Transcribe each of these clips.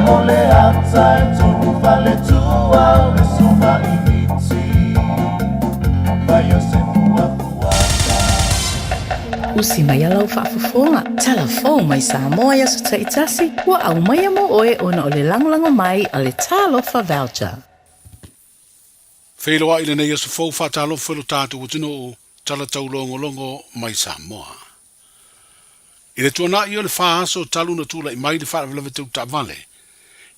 ole atai tonu vale tua le suma initi. Vai o se fua fuata. Usi mai alau whaafafonga. Telefon mai Samoa ya sa taitasi. Wa au mai mo oe ona o le langolango mai a le talofa voucher. Whailoa ile nei asu fau whatalo whilo tātu o tino o tala taulongo mai Samoa. I le tuana i o le whaaso talu na tula i mai le whaarewelewe tau ta vale.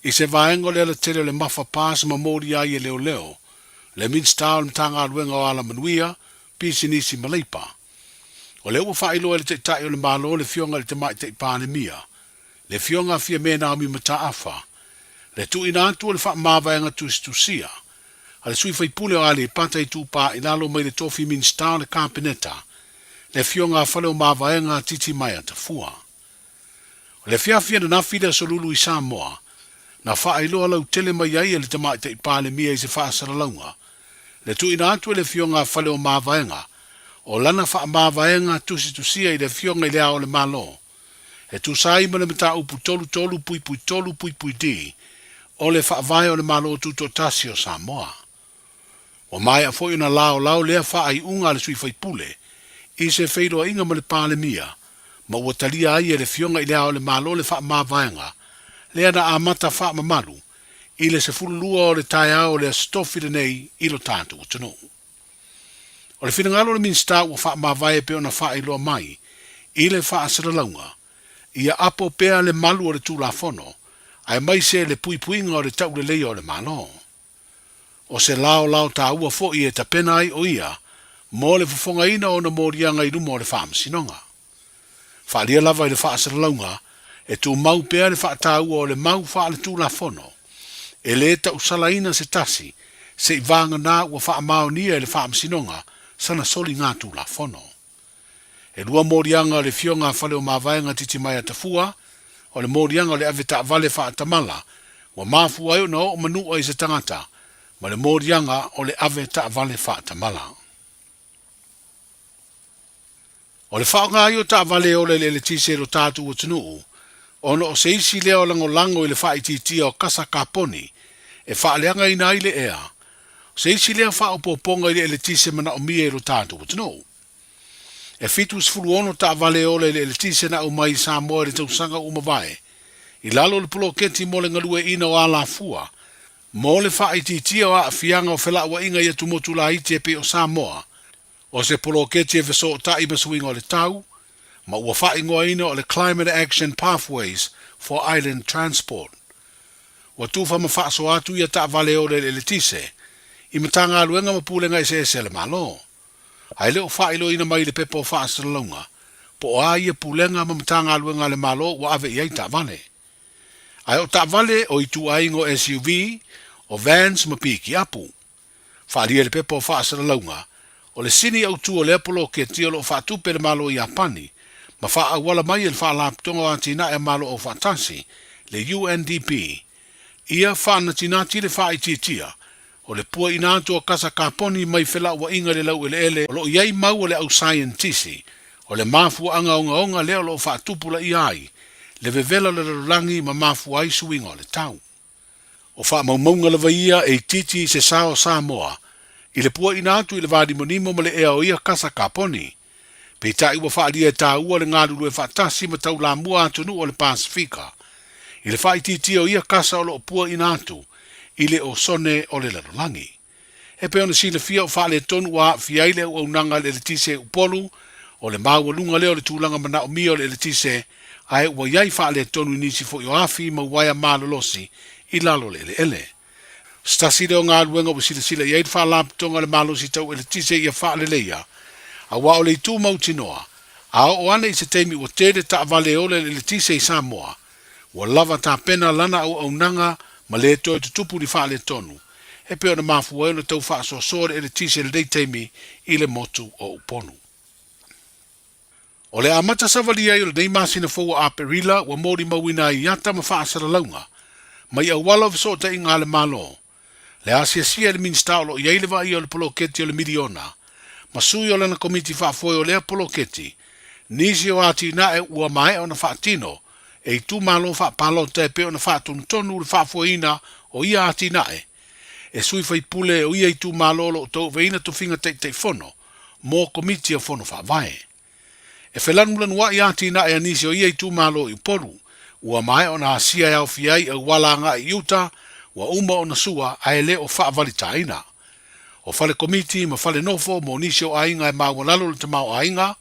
I se vaengo le ala tere le mafa pāsa ma mōri ai e leo leo. Le minsta o le mtanga aluenga o ala manuia, pisi nisi maleipa. O le ua whailo le te tai o le malo le fionga le te mai te ipāne mia. Le fionga fia mena o mi mata afa. Le tu ina atu o le wha mawaenga tusia. Ale sui fai pule o ale pata i tūpā i lalo mai le tofi minsta o le kāpeneta. Le fionga whale o mawaenga titi mai ata fua. O le fiafia na nafida so lulu i Samoa. Na wha ailoa lau tele mai ai le te mai te ipāne mia i se wha asaralaunga. Le tu ina atu le fionga whale o mawaenga. O lana wha mawaenga tusia i le fionga i lea o le malo. E tu sai mana mita upu tolu pui di. O le wha vai o le malo tuto tasi o Samoa. O mai a foi na lao lea wha ai unga le sui fai pule. I se whairoa inga ma le pāle mia. Ma ua talia ai e le fionga i lea o le malo le wha mawaenga. Lea na amata wha mamalu. I le se fululua o le tai au le stofi le nei i lo tātu o tano. O le whinangalo le minsta ua wha mawae pe o na wha iloa mai. I le wha asaralaunga. Ia apo pea le malu o le tūla fono. Ai mai se le puipuinga o le tau le lei o le malo. O se lao ta ua fo i e ta pena ai o ia. Mo le fufonga ina o na morianga i rumo o le wha masinonga. Wha lia lava i le wha asaralaunga. E tu mau pea le wha ta ua o le mau wha le tūla fono. E le ta usala ina se tasi. Se i vanga na ua wha mao nia i le wha masinonga. Sana soli ngā tūla fono. E lua morianga le fionga whale o mawaenga titi mai atafua. O le morianga le ave ta vale wha atamala. Wa mafua eo na o manua i se tangata. Ma le morianga o le ave ta vale wha atamala. O le whaonga io ta vale o le tise ro tātu o tunuu. Ono o se isi leo lango i le wha ititia o kasa kaponi. E wha leanga ina i le ea. Se isi lea wha o poponga i le tise mana o mie ro tātu o tunuu. E fitu sfulu ono ta vale o le tise na o mai Samoa le tausanga umawai. I lalo le pulo keti mo le ngalue ina o ala fua. Mo le wha ititia o a fianga o whela ua inga i atu motu la iti e pe o Samoa. O se pulo keti e veso o ta i masuinga o le tau. Ma ua wha ingoa ina o le Climate Action Pathways for Island Transport. Ua tufa ma wha so atu i a ta vale o le tise. I matanga aluenga mapulenga i se le malo. Ai leo whailo ina mai le pepo o whaasaralaunga. Po o a ia pulenga ma matanga aluenga le malo wa ave iai ta vale. Ai o ta vale o i tu aingo SUV o vans ma piki apu. Whaalia le pepo o whaasaralaunga. O le sini au tu o le apolo ke tio lo whaatupe le malo i apani. Ma wha awala mai el wha laptonga o atina e malo o whaatasi. Le UNDP. Ia wha na tinati le wha ititia. O le pua inato o kasa kaponi mai whela ua inga le lau ele. O lo iai mau o le au scientisi. O le mafu anga onga leo lo whaatupula i ai. Le vevela le rangi ma mafu ai suinga o le tau. O wha maumaunga le vaia e titi se sao Samoa. I le pua inato i le vadi monimo ma le ea o ia kasa kaponi. Pe tai ua whaalia e tā ua le ngāru e whaatasi ma tau la mua atunu o le Pasifika. I le whaititi o ia kasa o lo pua inato. I le o sone o le larolangi. E pe ona sila fia o whaale tonu a fiaile o unanga le tise upolu, o le maua lunga leo le tūlanga mana o mia o le tise, ai ua iai whaale tonu nisi fo i o afi ma waia malolosi i lalo le ele. Stasi leo ngā ruenga o sila iai whaalapitonga le malosi tau le tise i a whaale leia, a wa o le tū mautinoa, a o ane i se teimi o tere ta vale o le tise i Samoa, ua lava ta pena lana o unanga ma le toi tutupu ni whaale tonu. E pe ona mafua e na tau wha so sore e le tise le deiteimi i le motu o uponu. O le amata savali ai o le neimasi na fōua a perila wa mori mawina i ata ma wha asaralaunga. Ma i awala viso ta inga le malo. Le asia le minsta o lo i eileva i o le poloketi o le miliona. Ma sui o lana komiti wha foi o le poloketi. Nisi o ati na e ua mai o na wha tino. e tu malo fa palo te pe ona fa tonu le fa foina o ia atina e sui fai pule o ia i tu malo lo to veina to finga te fono mo komiti o fono fa vai e felanu lan wa ia atina e anisi o ia i tu malo i poru ua mai ona asia e au fiai e walanga i uta ua uma ona sua a ele o fa valitaina o fale komiti ma fale nofo mo nisi o ainga e mawalalo le te mau ainga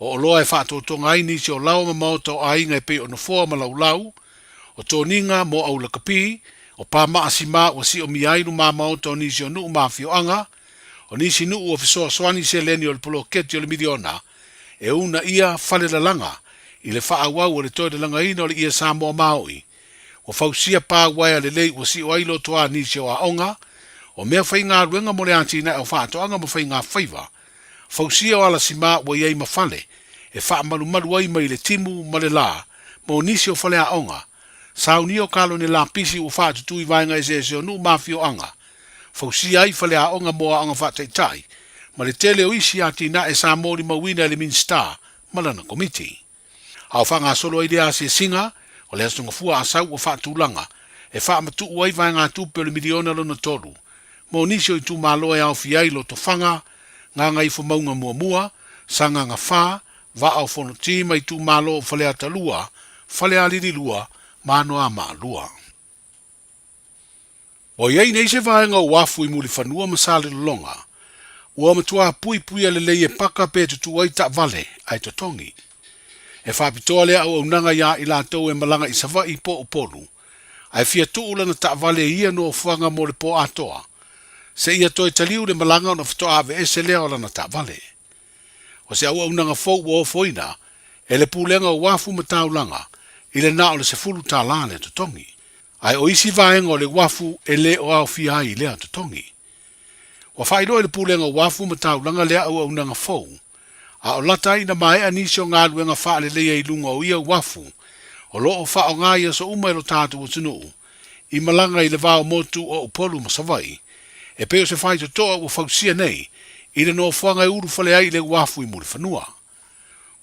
o loa e whātou tonga ai nisi o lau ma mauto ainga e pe o nofoa ma lau o tōninga mo au la kapi, o pā maasima o si o miairu ma mauto nisi o nuu ma fioanga, o nisi nuu o fisoa swani se leni o le polo keti o le miliona, e una ia fale la langa, i le wha awau o le toi de langa ina o le ia Samoa Maui, o fausia pā waia le lei o si o ailo toa nisi o aonga, o mea whai ngā ruenga mo le antina o whātoanga mo whai ngā whaiva, fausia o ala sima wa iei mafale, e wha maru ai mai le timu ma le la, mo nisi o fale a onga, sau ni o kalo ni la pisi o wha tutui vainga e se o nu mafio anga, fausia ai fale a onga mo a anga wha teitai, ma le tele o isi ati na e sa mori mawina e le min star, ma lana komiti. Au wha solo ai lea se singa, o le astunga fua a sau o wha tūlanga, e wha matu uai vainga tupe o le miliona lona tolu, mo nisi o i tu maloe au fiai lo to whanga, ngā ngai fu maunga mua, sanga ngā whā, va au fono tima i tu malo o whalea talua, whalea liri lua, manoa maa lua. O iei nei se vaenga o wafu i muli whanua masale longa, ua matua pui a le leie paka pe tutu ai ta vale, ai to tongi. E whapitoa lea au unanga ia i lātou e malanga i sawa i po o polu, ai fia tuula na ta vale ia no fuanga mo le po atoa, se ia toi taliu le malanga na fitoa ave ese lea o lana ta vale. O se au unanga fau o foina, e le pulenga o wafu mataulanga, i le nao le se fulu ta lane to tongi. Ai o isi vaenga o le wafu e le o au fia i lea to tongi. Wa whairo e le pulenga o wafu mataulanga lea au unanga fau, a o lata ina mai anisio ngā luenga wha le lea i lunga o ia wafu, o lo o wha o ngā ia so umairo tātu o tunu, i malanga i le vāo motu o upolu masawai, e peo se whai to toa o fausia nei, i le no whanga e uru whale ai le wafu i muri whanua.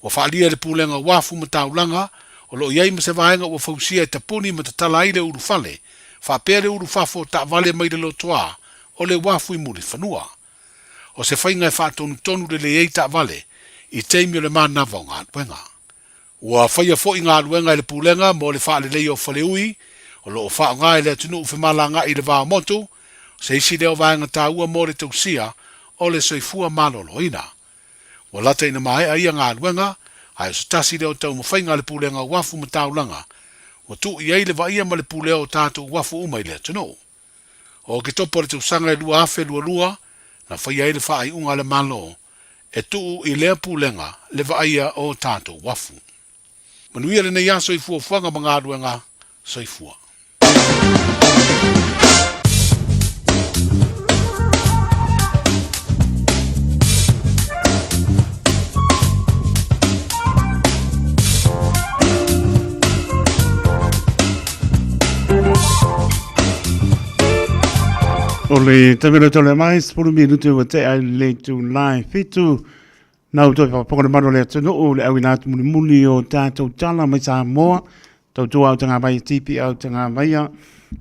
Wa whaalia le pulenga wafu ma taulanga, o lo iei ma se vaenga o fausia e tapuni ma tatala ai le uru whale, whapea le uru whafo ta vale mai le lotoa, o le wafu i muri whanua. O se whainga e whaatonu tonu le le ei ta vale, i teimi o le mana vau ngā luenga. Ua whaia fo i ngā luenga i le pulenga, mo le whaale lei o whale ui, o lo o wha ngā i le atunu u whemala ngā i le vāo motu, se isi leo vaenga tā ua mo le tausia, o le soifua maloloina. Wa lata ina mai ai ngā luenga, ai o tasi leo tau mawhainga le pulenga wafu ma taulanga, o tu i eile va ia ma le puleo tātou wafu umai le tano. O ke topo le tausanga e lua afe lua, na whaia eile wha ai unga le malo, e tu i lea pulenga le va ia o tātou wafu. Manuia le nei a soifua fuanga ma ngā luenga, soifua. O le tawira tole mai, spuru minutu wa te ai le tu lai fitu. Nau toi whapokona maro le atunu o le awi nātu muli o tātou tala mai Samoa. Tau tu au tanga mai tipi au tanga mai a.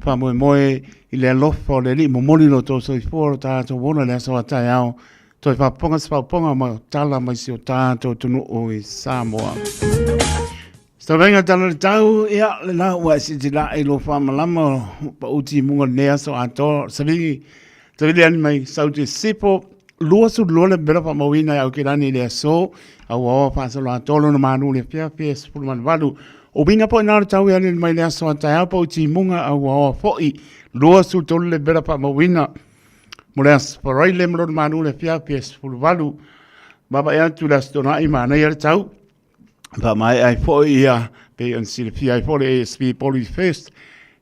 Whamoe moe i le alofa o le li mo moli lo tō soi fōro tātou wona le asawa tai au. Toi whaponga ma tala mai si o tātou tunu o i Samoa. Stavenga tala le tau ia le la ua si la e lo whamalama pa uti munga nea so ato savili ani mai sauti sipo lua su lua le bera pa mawina au kirani le so au awa pasalo atolo na manu le fia spulu man valu o binga po ina le tau ia le mai le so atai pa uti munga au awa foi lua su tolo le bera pa mawina mo le asparai le mlo manu le fia spulu valu baba ia tu la stona imana ia le tau pa mai ai foi ia pe on silfi ai foi ASP Poly Fest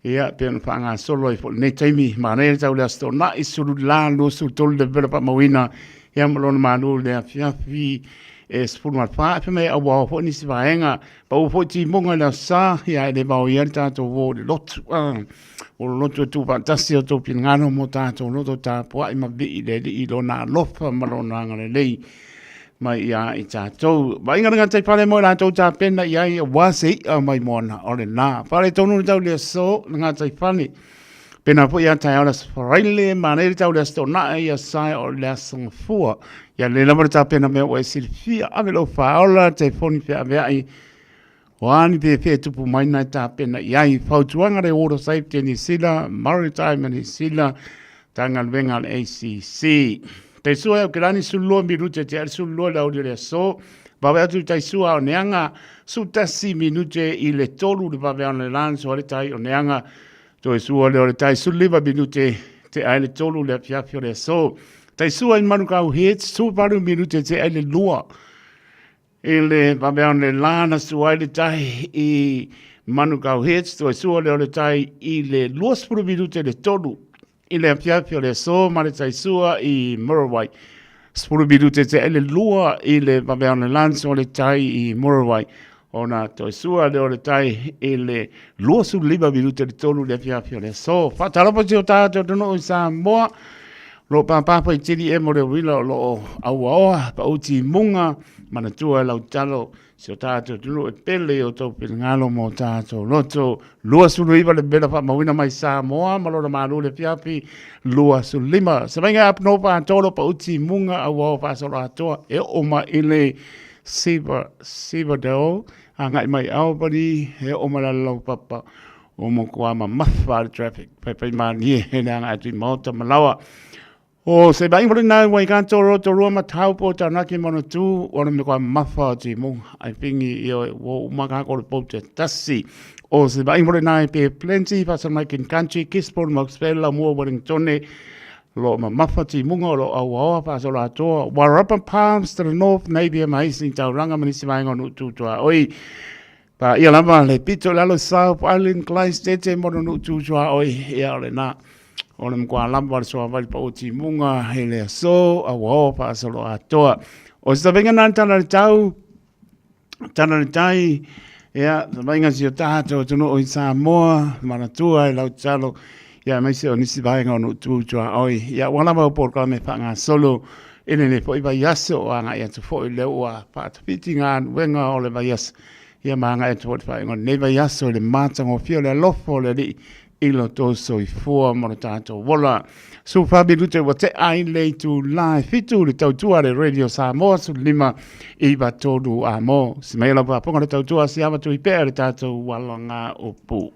ia pe on fanga solo ai foi nei taimi mane tau la sto na isulu la no su tol developa mawina ia malon manu le afia fi spul mat fa pe mai awa foi ni sivaenga pa u foi ti monga la sa ia le ba ia tato vo de lot o loto tu fantasio to pingano mo tato loto ta po ai ma bi le i lo na lofa malon ngale lei mai ia i tātou. Ba inga ngā tai whare mo la tau tā pena ia i wasi mai mona o le nā. Whare tonu tau lea so ngā tai whane. Pena po ia tai aula wharaile ma nere tau lea sto na ia sai o lea sangafua. Ia le lamara tā pena mea o e silifia ave lo whaola te whoni whea vea i wani pe whea tupu mai nai tā pena ia i whautuanga re Water Safety ni sila, Maritime ni sila, tanga venga le ACC. Te sua o kirani sulua minute te ari sulua lau le so, bawe atu tai sua o neanga su tasi minute i le tolu le bawe ane lan so ale tai o neanga to e sua le ole tai suliva minute te ai le tolu le piafio le so. Tai sua in manu kau hits su paru minute te ai le lua. I le bawe ane lana su ai le tai i manu kau hits to e sua le ole tai i le lua spuru minute le tolu. I le piafio le so, ma le taisua i Murawai. Spuru minute te ele lua i le babeane lanso o le tai i Murawai. Ona taisua le o le tai i le lua su liba minute le tolu le piafio le so. Whatarapa te o tātou tono i Samoa. Lo pāpāpa i tiri e mo le wila o lo aua oa, pa uti munga, mana tua e lau talo. Si o tātou tunu e pele o tau pilingalo mo tātou loto. Lua sulu iwa le bela wha mawina mai Samoa, malora maru le piapi, lua sulu lima. Sa mainga apno pa antolo pa uti munga a wao pa solo atoa. E oma ile siva deo, a ngai mai aupari, e oma la lau papa. O mo kua ma mawha le traffic. Pai ma nie he na ngai tui mauta malawa. O se bai ngore nai wai kanto roto rua ma taupo tanaki mono tu ora me kwa mawha ti mo ai pingi i o umaka kore pote tasi. O se bai ngore nai pe plenty fa sa mai kin country kispon Maxwell mo Wellington lo ma mawha ti munga lo au au fa so la toa Warapa Palms to the north maybe amazing tauranga manisi mai ngonu tu tua oi. Pa ia lama le pito lalo South Island Clydesdale mono nu tu tua oi ia le na. Ona mkwa lamba le soa vali pa oti munga hele so a wao pa asalo atoa. O sa venga nan tana le tai ea sa venga si o tato tunu o i Samoa manatua e lau talo ia mai se o nisi vaenga onu tuutua oi ia walama o porka me whanga solo ene le po i vai aso o anga ia tu fo i leo a pātapiti ngā wenga o le vai aso ia maanga e tu fo i whaenga ne vai aso le mātango fio le lofo le li ilo toso i fua mona tātou wola. Su whabi lute wa te ai lei tu lai fitu le tautua le Radio Samoa su lima i ba tolu a mo. Si mai lau paponga le tautua si ama tu i pēr le tātou walanga o pu.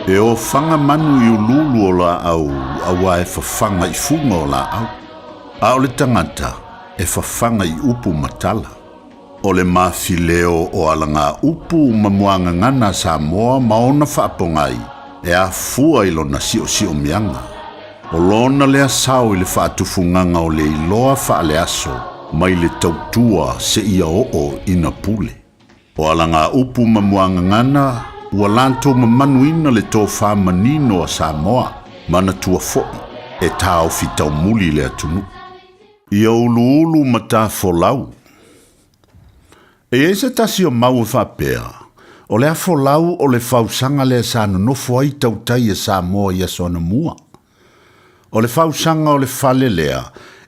E o whanga manu i ululu o la au, awa e whawhanga i funga o la au. A o le tangata, e whawhanga i upu matala. O le mawhileo o alanga upu mamuanga ngana Samoa maona whaapongai, e a fua i lona sio mianga. O lona lea sao i le whaatufunganga o le iloa whaale aso, mai le tautua se ia o ina pule. O alanga upu mamuanga ngana, ua lanto mamanuina le tō whamanino a Samoa, mana tua fo'i, e tāo fitau muli le atunu. Ia ulu ma tā folau. E se tasi o mau e whapea, o le a folau o le whausanga le sāna nofo ai tautai e Samoa i asona mua. O le whausanga o le whale lea,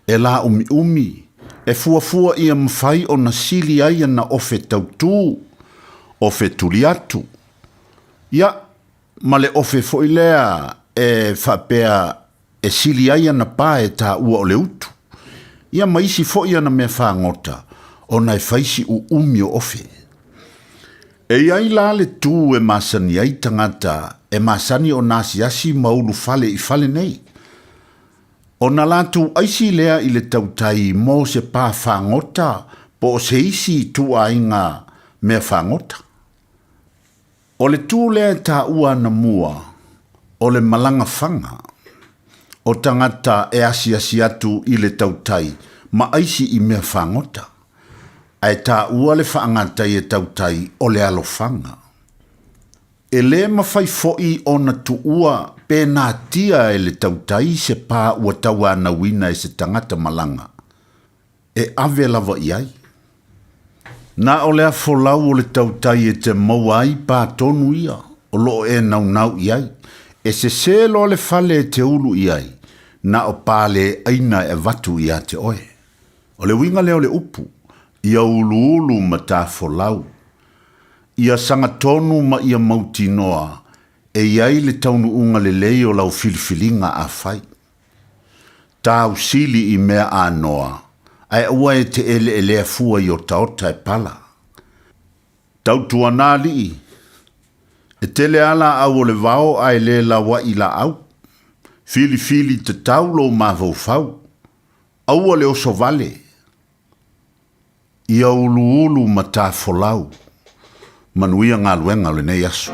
e la umi, e fuafua ia mwhai o na sili ai ana ofe tautu, ofe tuli atu. Ia, ma le ofe foilea e whapea e sili ai ana pā e tā ua o le utu. Ia maisi foi ana me whangota, o nai whaisi u umi o ofe. E iai la le tū e masani ai tangata, e masani o nasi asi maulu fale i fale nei. O na latu aisi lea i le tautai mo se pā whangota, po o se isi tu ainga me whangota. O le tū lea tā ua na mua, o le malanga whanga, o tangata e asi atu i le tautai, ma aisi i mea whangota. Ai tā ua le whaangatai e tautai o le alo whanga. E le mawhai foi o na tu ua pēnā tia e le tautai se pā ua taua na wina e se tangata malanga. E ave lava i ai. Na o lea folau o le tautai e te maua ai pātonu ia, o loo e nau iai, e se lo le fale e te ulu iai, na o pāle aina e vatu ia te oe. O le winga leo le upu, ia ulu ma tā folau. Ia sanga tonu ma ia mauti noa, e iai le taunu unga le leo lau filifilinga a fai. Tā usili i mea a noa, ai ua e te ele fua i o taota e pala. Tau tuana li, e tele ala au o le vao ai le la wa i la au. Fili te taulo ma fau. Au o le oso vale. Ia ulu ma tā folau. Manuia ngā luenga le nei aso.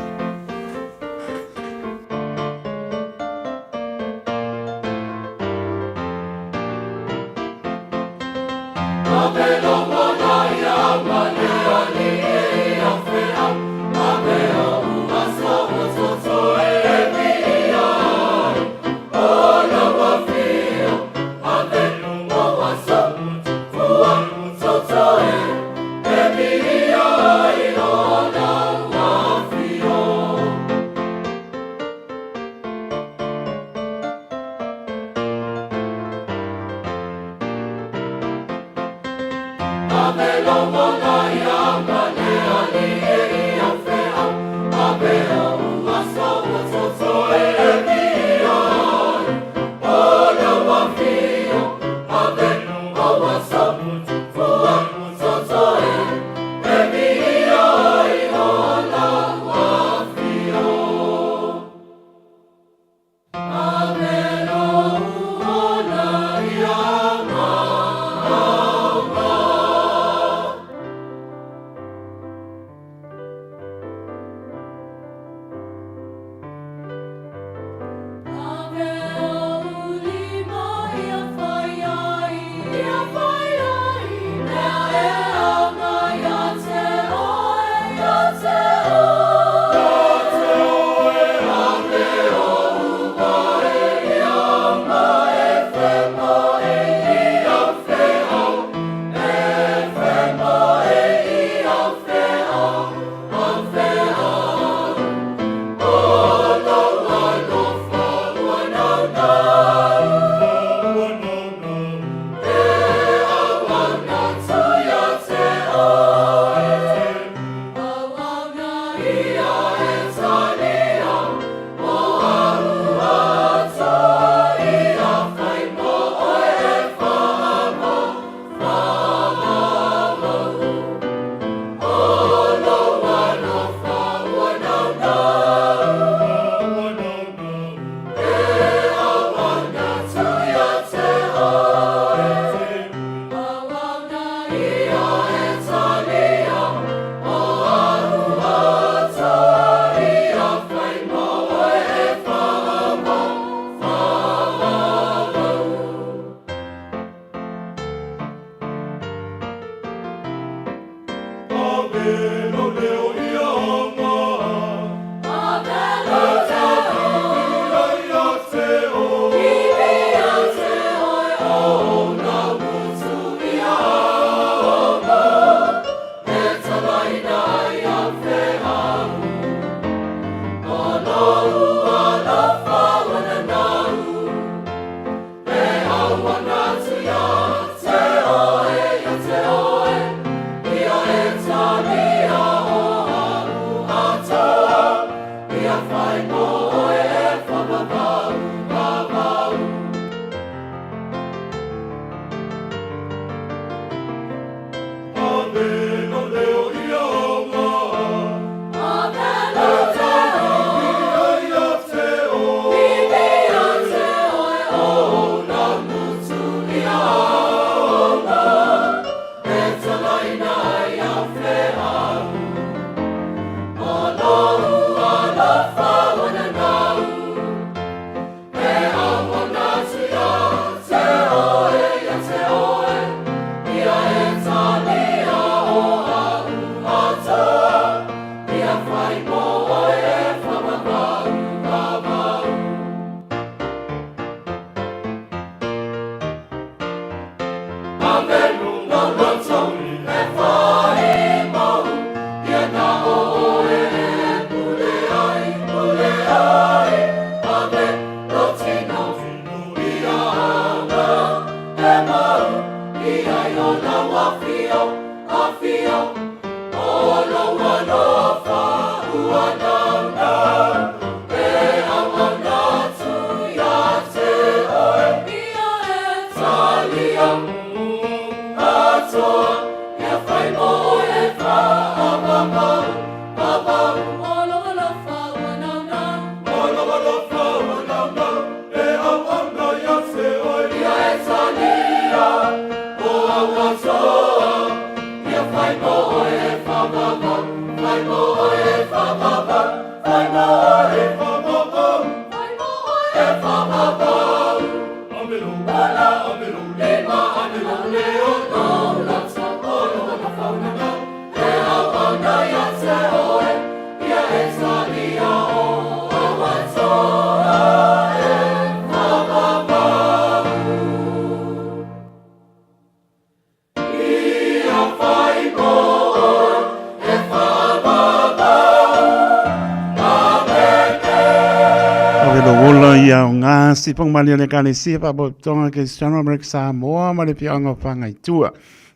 Ave lo wola ia o ngā sipong mali o le kane sipa po tonga ke Samoa Samoa ma le pianga whangai tua.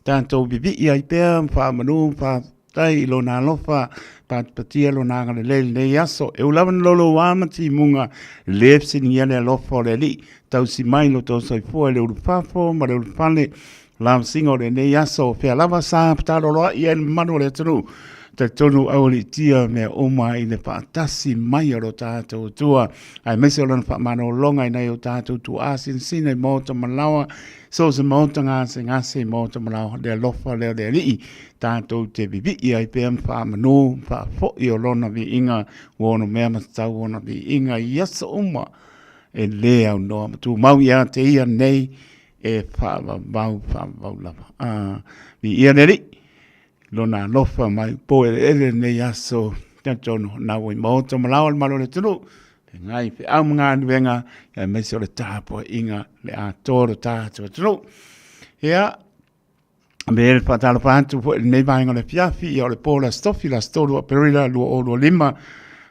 Tātou bibi ia i pēr wha manu wha tai ilo nā lofa patia lo nā ngale le yaso. E ulawan lolo wāmati munga lepsi ni ele lofa o le li. Tau si mai lo tō soifua le urupafo ma le urupane lam singo le ne yaso. Pea lava sā pataro loa ia le manu le tunu. Te tonu auli tia me oma i le paatasi mai o tātou tua. Ai mese o lana whaamano longa i nei o tātou tu asin sine mōta malawa. So se mōta ngase mōta malawa. Le lofa leo le rii. Tātou te bibi i ai pēm whaamano whaafo i o lona vi inga. Wono mea matau wona vi inga i asa oma. E lea o noa matu. Mau ia te ia nei e whaamau lava. Vi ia le rii. Lona lofa mai poe ele nei aso tatono na wai mauta malawa malo le tunu pe ngai pe au mga nuenga e mese o le tāpua inga le a toro tātua tunu ia me el patalo pantu po nei vainga le piafi i o le pola stofi la stolu a perila lua o lua lima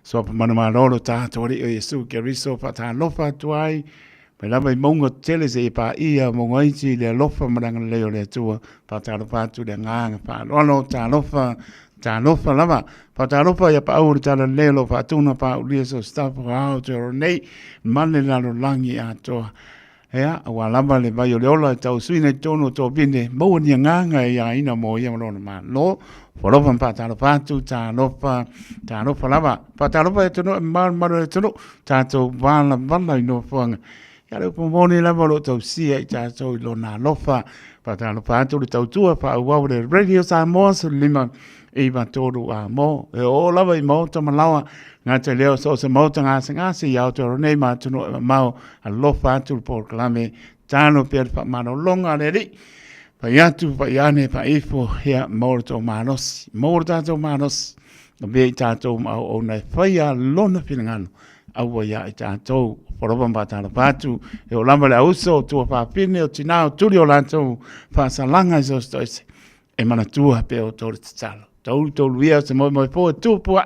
so pa manamalo tātua ri o Yesu ke riso patalofa tuai pe lava i maunga tele se i pa ia maunga iti le lofa maranga leo le tua patalo patu le nganga pa lono ta lofa lava patalofa ia pa au tala leo pa tuna pa ulia so staff au te nei mane lalo langi a toa ea wa lava le vai o le ola tau suina tono to bine mau ni nganga ia ina mo ia malona ma lo Walofa patalo patu ta lofa lava patalofa e tono mal le tono tato vala no fuanga ya le pomoni la volo tau sia i tātou i lona lofa patalo patu le tautua pa ua le radio Samoa so lima i matoru a mo e o lava i mauta malawa ngā te leo so se mauta ngase i autoro nei matunu e mau a lofa atu le porklame tāno pēr pa mano longa le ri pa iatu pa iane pa ifo hea maura tau manosi maura tātou manosi a be i tātou mau o nei whaia lona pinangano aua ia i tātou Poroban patalo patu e o lama le auso tua papine o tinao tuli o lantou pasalanga so stoise e mana tua pe o tole tsalo tolu ia se mo po tu po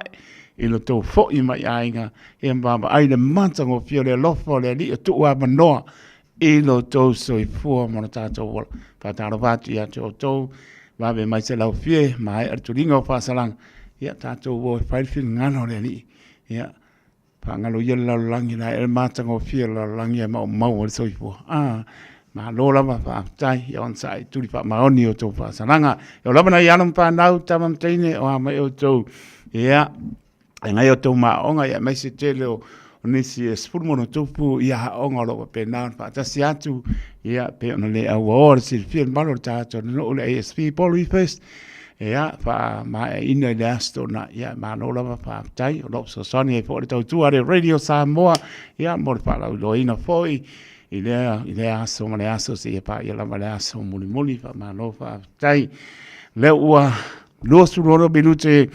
i lo to fo i mai ainga e mbaba ai le mantango fio le lofo le li tu wa manoa i lo to so i fu mo tato wol patalo patu ia to va be mai se la fie mai artulingo pasalang ia tato wo fai fin ngano le li ia Pangalo ia la langi na el matango fia la langi mau so ipo ma lola ma fa tai on sai tuli pa maoni o to fa sananga o lava na yanum pa nau tamam teine o ma o to ia ngai o to ma onga ia mai se tele o nisi spurmo no tupu ia onga lo pe na fa ta si atu ia pe no le awor si fil malo ta to no le ASP poli first ia fa ma ina le asto na ia ma no lava fa tai o lo so soni e po to tu are radio Samoa ia mo fa lo ina foi ile aso ma le aso si pa ia la ma le aso muli fa ma no fa tai le ua lo su lo minute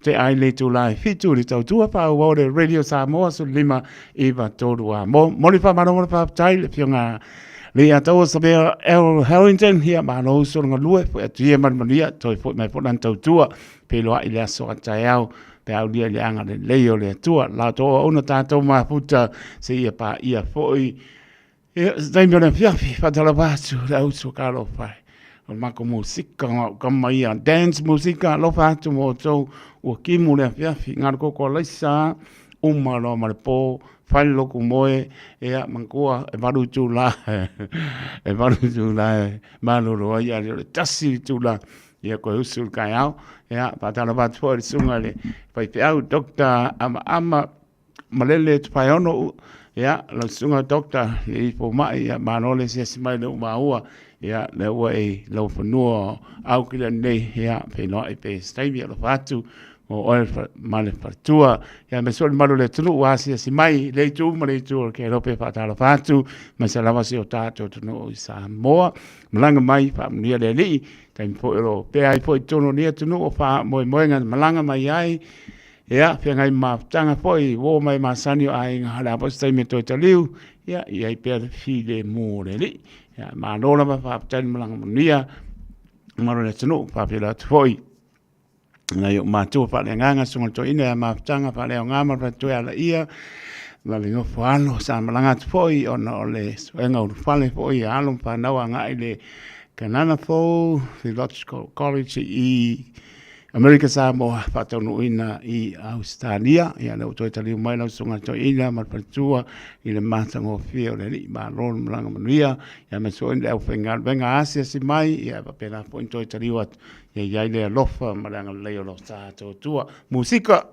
te ai le tu lai fitu le tau tua pa o le radio Samoa so lima e va todo a mo li fa ma no fa tai le fionga le atau sabea El Harrington hia mano so nga lue fo atia man mania toi fo mai fo nan tau tua pe loa i le aso ataiao pe au dia le anga le leo le tua la to ona tatou ma puta se ia pa ia fo i dai me na fiafi fa tala basu la uso kalo fai o mako musika kama ia dance musika lo fa tu mo so o kimu le fiafi ngar ko ko laisa uma lo ma po fai loko moe ea mangua e varu tula malu roa ia le tasi tula ia koe usul kai au ea patala patu o sunga le pai pe au dokta ama malele tu pai ono ea la sunga dokta i po mai ia manole se simai le umaua ia le ua e lau fanua au kila nei ea pe no e pe staimi alo fatu o oe male partua ia me soli malo le tunu wasi si mai le tu ma le tu ke rope fatala fatu ma se lava si o tato tunu i Samoa malanga mai fa mnia le li tai po ro pe ai po tunu ni tunu o fa mo ngan malanga mai ai ia pe ngai ma tanga foi wo mai ma sani ai ngala po stai me to taliu ia ia pe file mo le li ia ma no la fa tan malanga mnia maro le tunu fa pe la foi na yo matua pa le nganga sunga to ina ma tanga pa le ngama pa to ala ia la le ngofo alo sa malanga foi ona o le soenga o fale foi alo pa na wanga ile kanana fo theological college i America Samoa patonu ina i Australia ia le to tali mai na sunga to ina ma patua i le matango fio le ni ma ron malanga manuia ia me so inde au venga asia si mai ia pa pena point to tali wat ia le lofa malanga le lo sa to tua musika.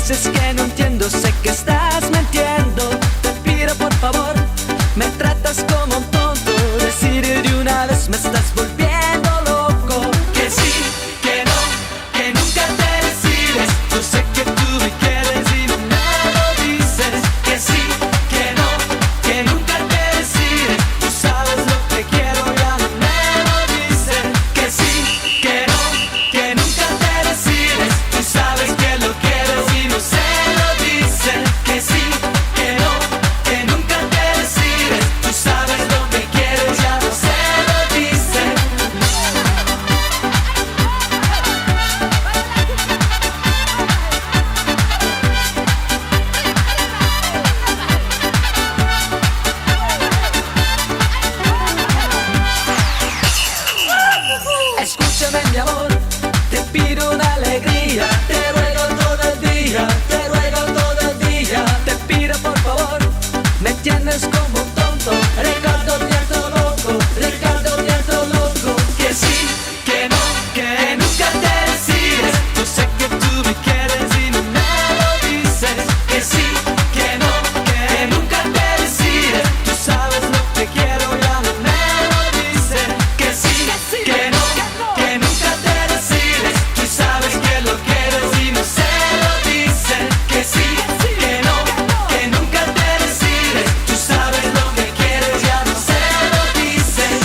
veces que no entiendo, sé que estás mintiendo. Te pido por favor, me tratas como un tonto. Decide de una vez, me estás volviendo loco. Que sí, que no, que nunca te decides. Yo sé que tú me quieres y no me lo dices. Que sí, que no, que nunca te decides. Tú sabes lo que quiero, ya no me lo dices. Que sí, que no, que nunca te decides. Tú sabes que lo quieres y no se lo dices. Que sí, que no, que nunca te decides. Tú sabes lo que quieres, ya no se lo dices. Escúchame mi amor, te pido una alegría. Te ruego todo el día, te ruego todo el día. Te pido por favor, me tienes como un tonto. Ricardo Nieto loco, Ricardo Nieto loco. Que sí, que no, que nunca te decides. Yo sé que tú me quieres y no me lo dices. Que sí, que no, que nunca te decides. Tú sabes lo que quiero, ya no me lo dices. Que sí, que no, que nunca te decides. Tú sabes que lo quieres y no se lo dices. Que sí, que no, que nunca te decides. Tú sabes lo que quieres, ya no se lo dices.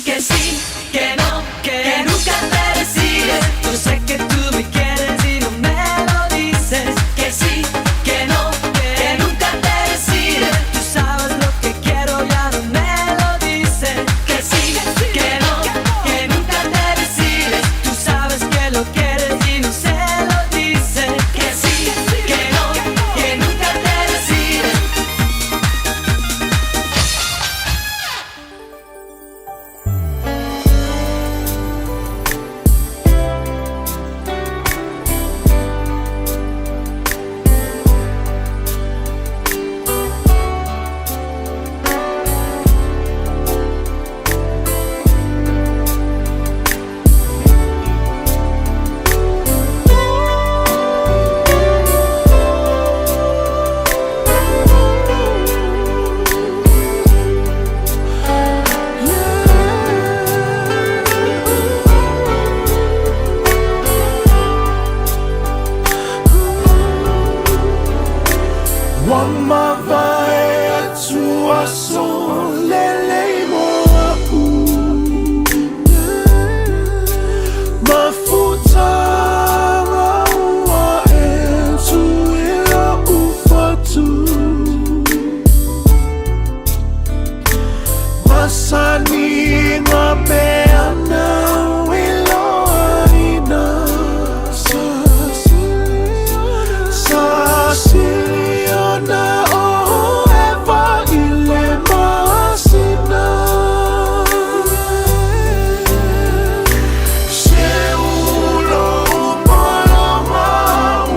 Que sí, que no, que nunca te decides. Yo sé que tú me quieres y no me lo dices. Que sí, que no, que nunca te decides. Tú sabes lo que quiero, ya no me lo dices. Que sí, que no, que nunca te decides. Tú sabes que lo quieres y no se lo dices. Que sí, que no, que nunca te decides. Wama vai atua so lele moa mafuta wa entu ila ufatu masani ngameana wilo aina Siciliana, oh, Eva ile masina. Seulo upoloma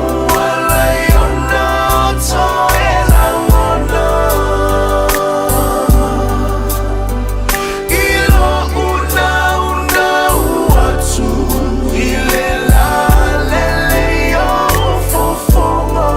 uwalayona toelangona. Ilo una uatu ile la lele yo fofonga.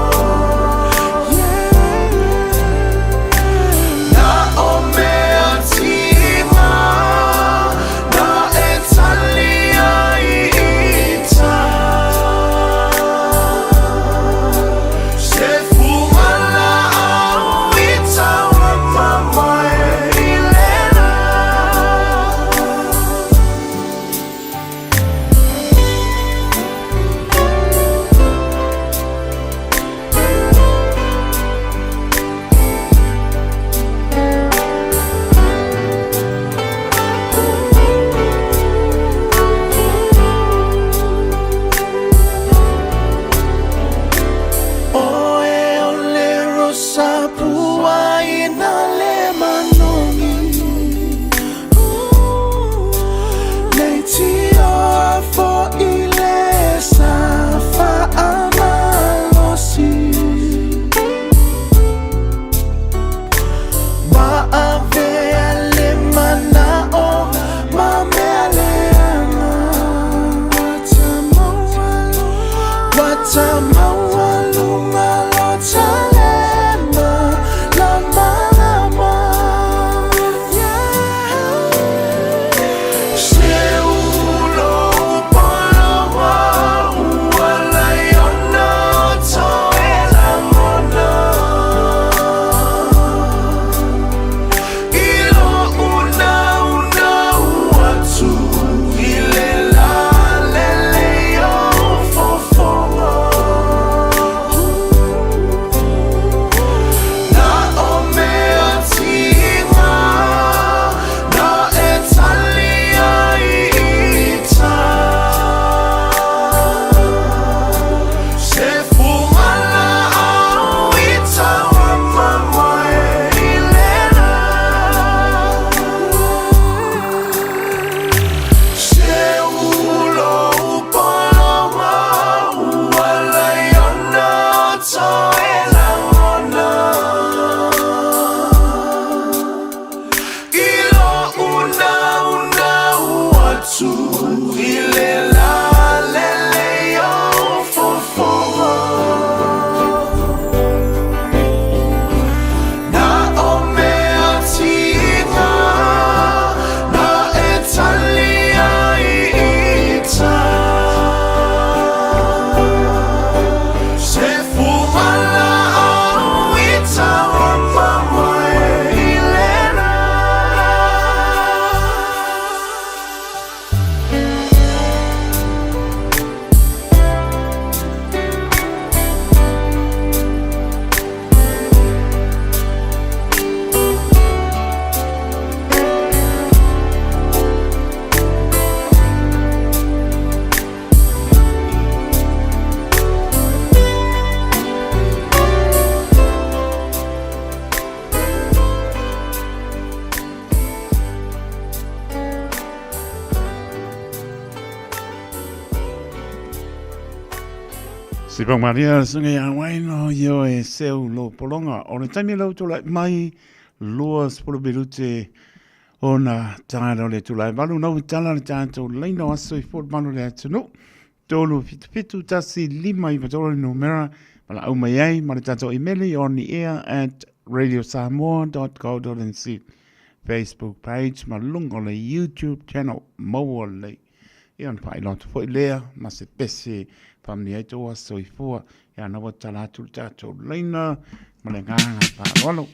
Sipang Maria sungai yang waino yo e seu lo polonga. O le taimi lau tula mai lua sepuluh minute ona tangana le tula. Malu nau tala le tātou leino aso I fort manu le atunu. Tolu fitu tasi lima I patolo numera. Mala au mai ai, ma le tātou emaili on the air at radiosamoa.co.nz. Facebook page, ma lungo le YouTube channel, maua le. Ian pai lotu fo lea, ma se pese pamni ai toa soifua, ia nawa talatu tātou leina, ma le nganga pārono.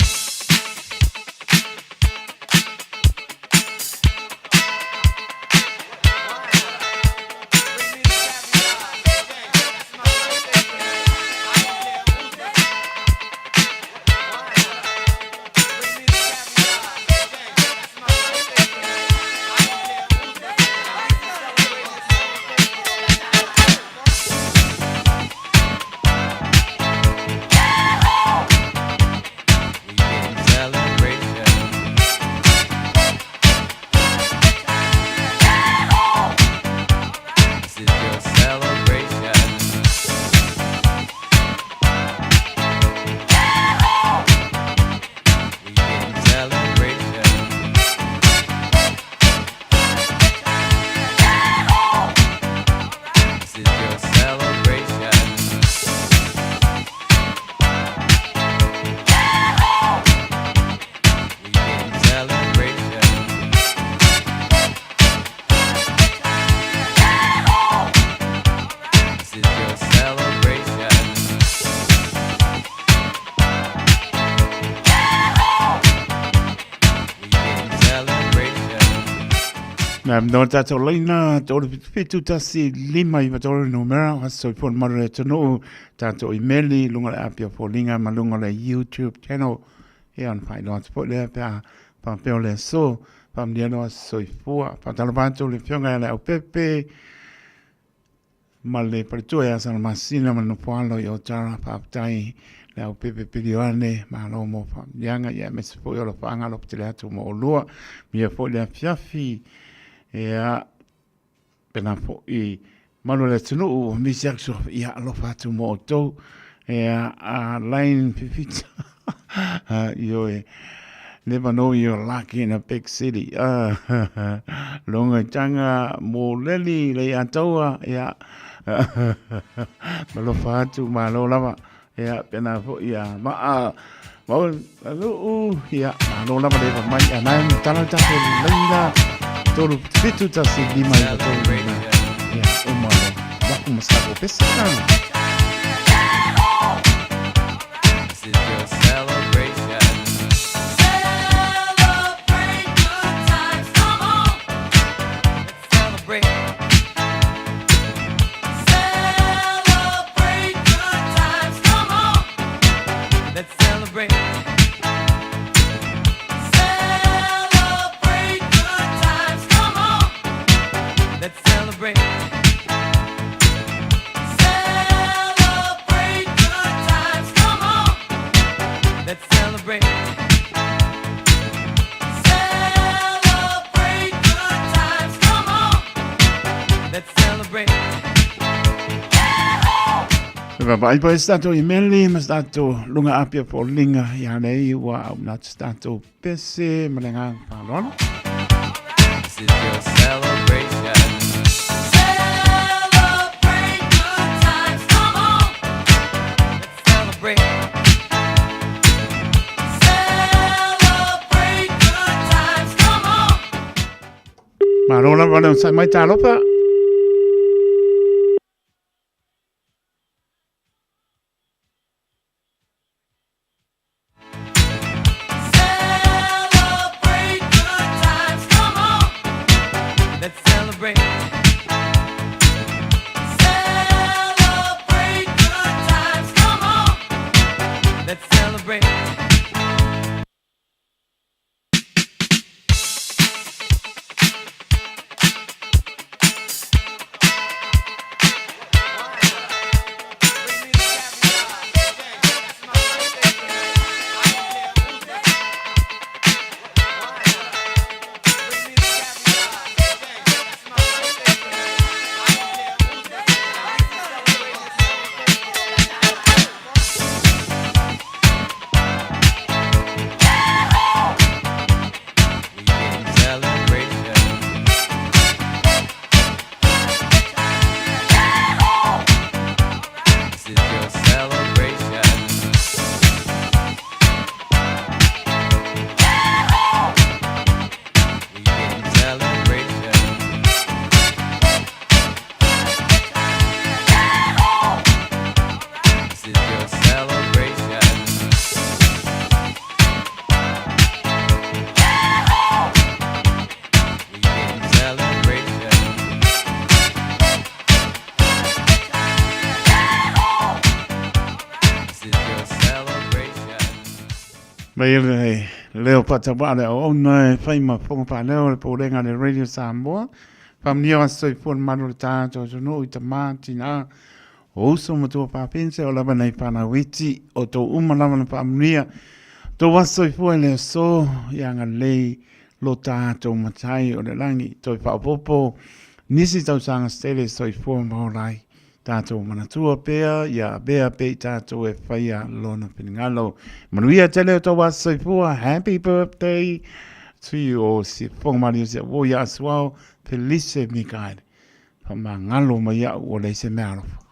No tātou leina, tōre fitu tasi lima I patoro numera, haso I pon maru e tonu, tātou emaili, lunga le apia fōlinga, ma lunga le YouTube channel, e an whai loa te pot lea pēa, pēo le so, pāmdia loa soi fua, pātalo pātou le whionga le au pepe, ma le paritua e asana masina, ma no poalo I o tara pāptai, le au pepe pirioane, ma lo mo pāmdianga, ia mese fo I o lo whaanga lo pite le atu mo o lua, mia fo le fiafi, ia pena po I manu le tunu o misi akso ia alofa atu mo o tau ia a line pipita io e never know you're lucky in a big city longa tanga mo leli le ataua ia malofa atu malo lava ia pena po ia ma mau ia malo lava le mai ana tala tala linda tolu fitu tasi lima I tolu ya umalo waku masako pesa This is your celebration. Celebrate good times, come on. Let's celebrate. Celebrate good times, come on. Let's celebrate. Let's celebrate. Celebrate good times, come on. Let's celebrate. Celebrate good times, come on. Let's celebrate. Vai poi stato emaili, ma stato lunga apia fōlinga ia nei wa au nat stato pese malenga pārono. This is your celebration. Celebrate good times, come on. Let's celebrate. Celebrate good times, come on. Marola vale sai mai talopa. Celebrate good times, come on. Let's celebrate. Celebrate good times, come on. Let's celebrate. Mai leo patawa le o na fai ma fonga pa leo le porenga le Radio Samoa. Famnia a soi fon manu le tātou no i ta mātina. O uso matua pāpense o lava nei whanawiti o tō umalama na famnia. Tō wasoi fua le so ianga lei lo tātou matai o le langi. Tō i whaopopo nisi tau sanga stele soi fua maorai. Tātou manatua pea, ia bea pe tātou e whaia lona piningalo. Manuia tele o tō wasoi fua, happy birthday to you o si whongmari o si o ia aswao, Felice Mikael. Whama ngalo mai au o leise mea rofa.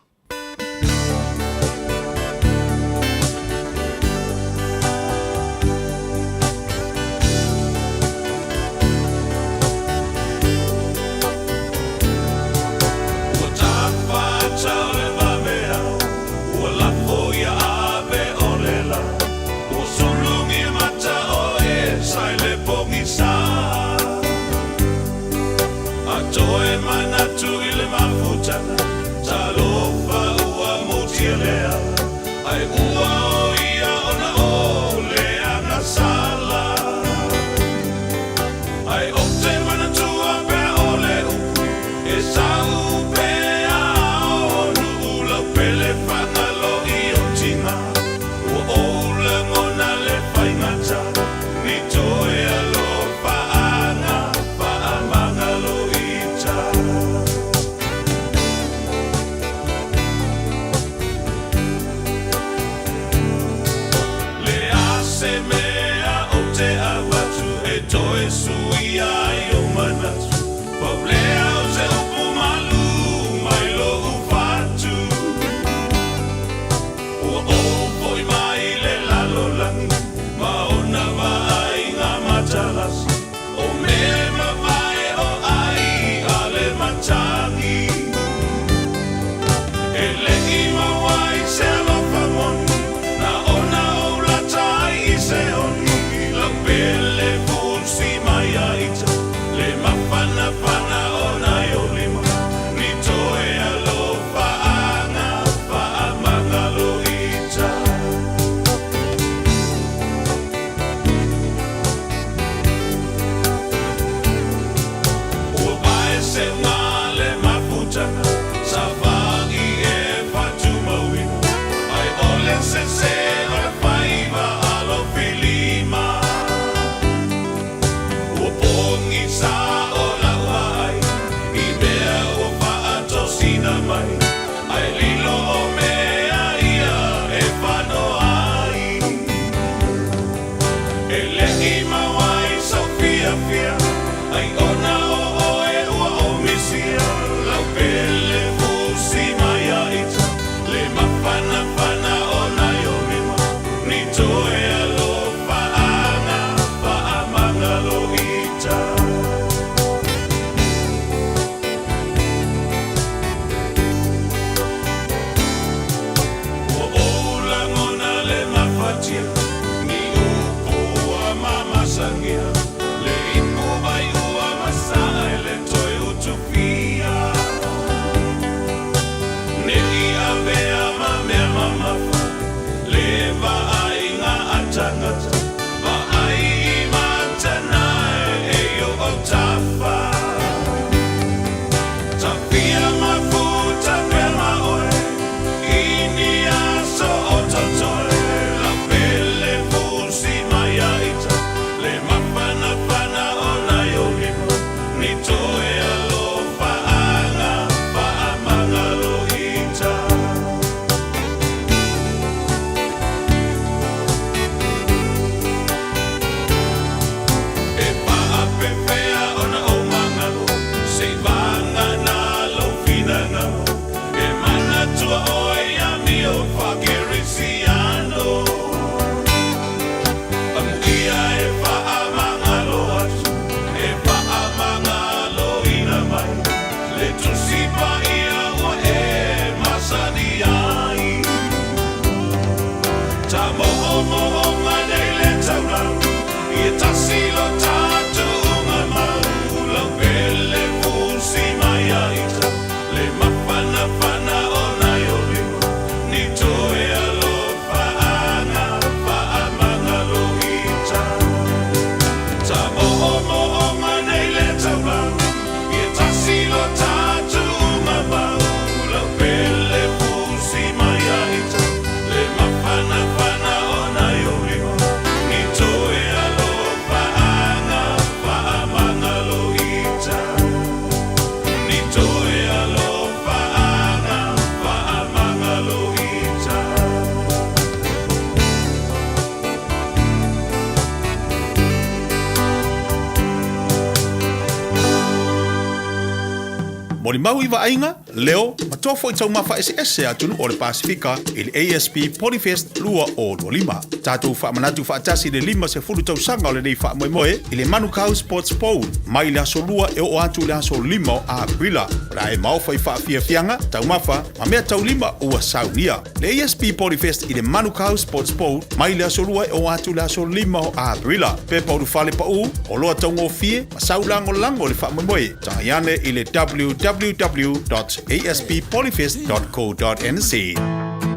le mau iwa ainga, leo, matofo i tau mawha ese atunu o le Pasifika i le ASP Polyfest lua o lima. Tātou wha manatu wha atasi le 5 se fulu tau sanga o le nei wha moe i le Manukau Sports Pole. Mai le aso lua e o atu le aso 5 o Aprila. Ra e mau whai wha fia fianga, tau mawha, ma mea tau 5 ua saunia. Le ASP Polyfest i le Manukau Sports Pole, mai le aso lua e o atu le aso 5 o Aprila. Pe pauru whale pa u, o loa tau ngō fie, ma saulango lango le wha moe. Tangayane i le www.asppolyfest.co.nz.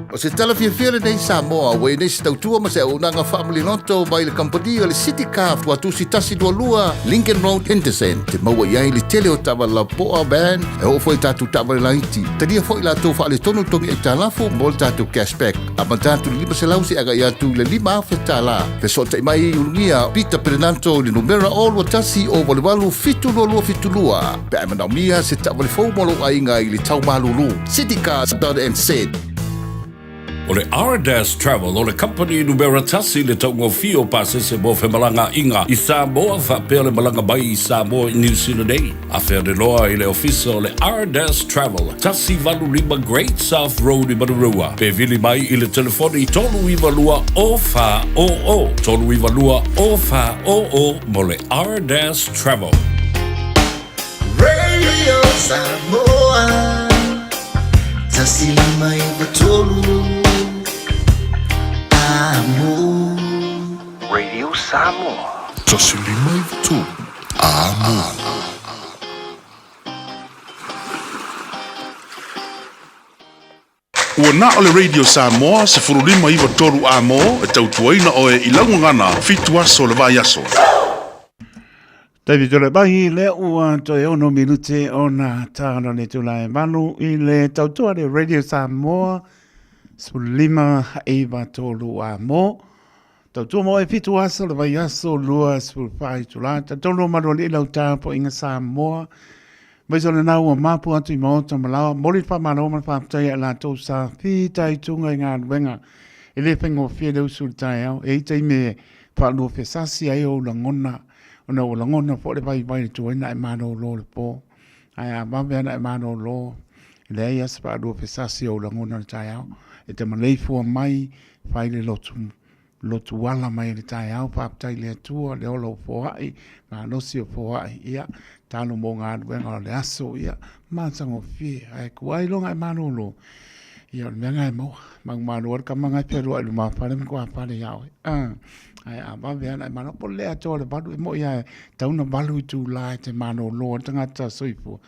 O se tala fiafia nei Samoa, wei nei se tautua ma se unanga family noto mai le company o le City Car tua tu si tasi dua lua Lincoln Road Henderson. Te maua iai le tele o tawa la poa band e o foi tatu tawa le laiti. Tania foi la tau wha le tonu tongi e talafu mo le tatu cashback. A ma tatu lima se lausi aga ia tu le 5 fe tala. Fe so te mai ulungia Peter Prenanto le numera o lua tasi o walewalu fitu lua. Pe a manaumia se tawa le fau molo ainga i le tau malulu. citycars.nz. O le R-Dash Travel, o le company numera tasi le taungo fio pase se mo fe malanga inga i Samoa fa pea le malanga mai i Samoa i New Zealand Day. A fea de loa i le ofisa o le R-Dash Travel, tasi valu lima Great South Road i Manurua. Pe vili mai i le telefoni tolu iwa lua o fa o o. Tolu iwa lua o fa o o mo le R-Dash Travel. Radio Samoa, tasi lima iwa tolu. Radio Samoa. Tasi lima iwa tolu. Ua na o le Radio Samoa se furulima iwa tolu amo e tautuaina o e ilangu ngana fitu aso le vai aso. David ole bahi le ua to e ono minute ona tāna le tula manu i le tautua le Radio Samoa sulima iwa tolu amo. Tautua mo e fitu aso le vai aso lua sulpai tula. Tautua manu le ilau tāpo inga Samoa. Mai sole nā ua mapu atu i maota malawa. Mori wha mano man whaapatai a la tau sa whitai tunga i ngā ruenga. E le whengo whia leu sultai au. E itai me whaanua whesasi ai o la ngona. Ona o la ngona po le vai vai tuaina e mano lo le po. Ai a mawea e mano lo. Le ai as whaanua whesasi o la ngona tai au. E te maleifua mai whai le lotu wala mai le tai au. Whaapatai le atua le olo foai. Ngā nosi o foai ia. Tano mo ngā ruenga le aso ia. Mātango whie. Ai kuai longa e mano lo. Ia le menga e mo. Mang mano ar ka manga perua ilu mawhare me kua pare iau. Ai a mawea e mano. Po lea toa le balu e mo ia tauna balu i tu lai te mano lo. Tangata soipu.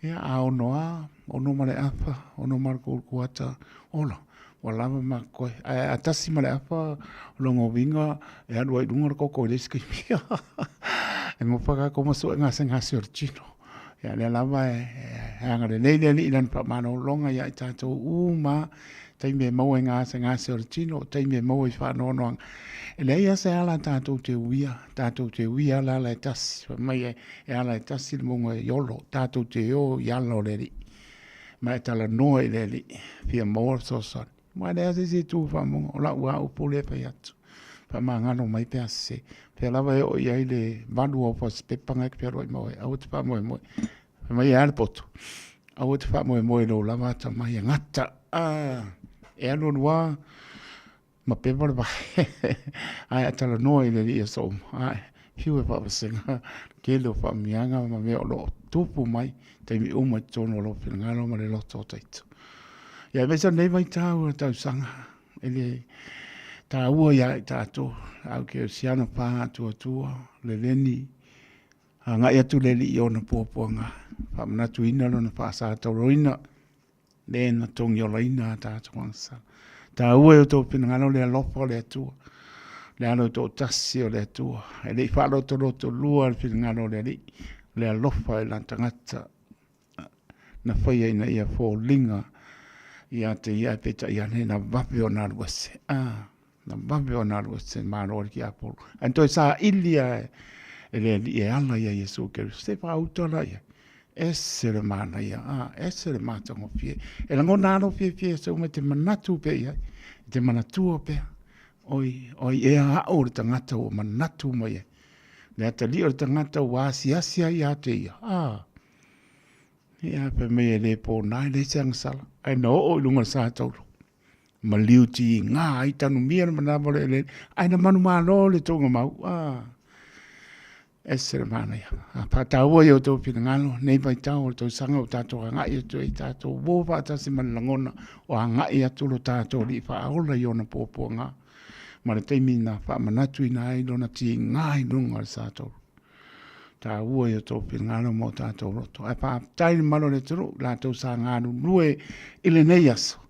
Ia a onoa. Ono mare apa. Ono mare kuata. Ola. Walama ma koe. Ai a tasi mare apa. Longo winga. E anua i dunga koko i leska i mia. E mo whaka ko masu e ngase orchino. Ia le lava e hanga le nei li ilan pa mano longa ia i tātou ma taime mau e ngase orchino, taime mau i whanonoang. E le ia se ala tātou te uia la la e tasi. Mai e ala e tasi le munga e yolo, tātou te o i ala o le li. Mai tala noa i le li, fia mawar sosan. Mai le ase se tu whamunga, o la ua upule pa iatu. Pa ngano mai pe ase. Pe lava e o iai le vanu o pas pepanga ki pero i moe. Au te wha moe moe. Mai e alpoto. Au te wha moe moe lo lava ta mai e ngata. E alo nua ma pepa le vai. Ai atala noa i le li e so. Ai hiu e whapasenga. Kelo wha mianga ma mea o lo tupu mai. Teimi uma tono lo pilngalo ma le loto taitu. Ia mesa nei mai tau sanga. Ele tā ua ia i tātou, au ke o siana pā tua, le leni, nga ia tu leli i ona pōpuanga, whamanatu ina lona whaasa tauroina, le na tongi o laina tātou angsa. Tā ua o tō pinangano le alopa le atua, le alo tō tasi o le atua, e le i whaalo tō roto lua le pinangano le alopa e la tangata, na whaia ina ia fōlinga, ia te ia peta ia ne na wapi o nā ruase, na mabe ona ro se maro ki apolo anto sa ilia ele e ala ia Yesu ke se fa autola ia esse le mana ia esse le mata mo fie e lango nano fie se o mete manatu pe ia te manatu pe oi e a o tangata o manatu mo ia le ata li o tangata wa sia ia te ia Ia pe me le po nai le sang sala. Ai no o lunga sa tolu. Ma liu ti ngā ai tanu mia mana mo le ai na manu malo le tonga mau. E sere mana ia. A pataua i o tau pina ngalo, nei pai tau o tau sanga o tātou a ngai atu i tātou wōwha atasi mana langona o a ngai atu lo tātou li wha aola i ona pōpua ngā. Ma le teimi na wha manatu i nā i lona ti ngai runga le sātou. Tā ua i o tau pina ngalo mo tātou roto. Ai pa taini malo le turu, la tau sa ngānu lue i le nei aso.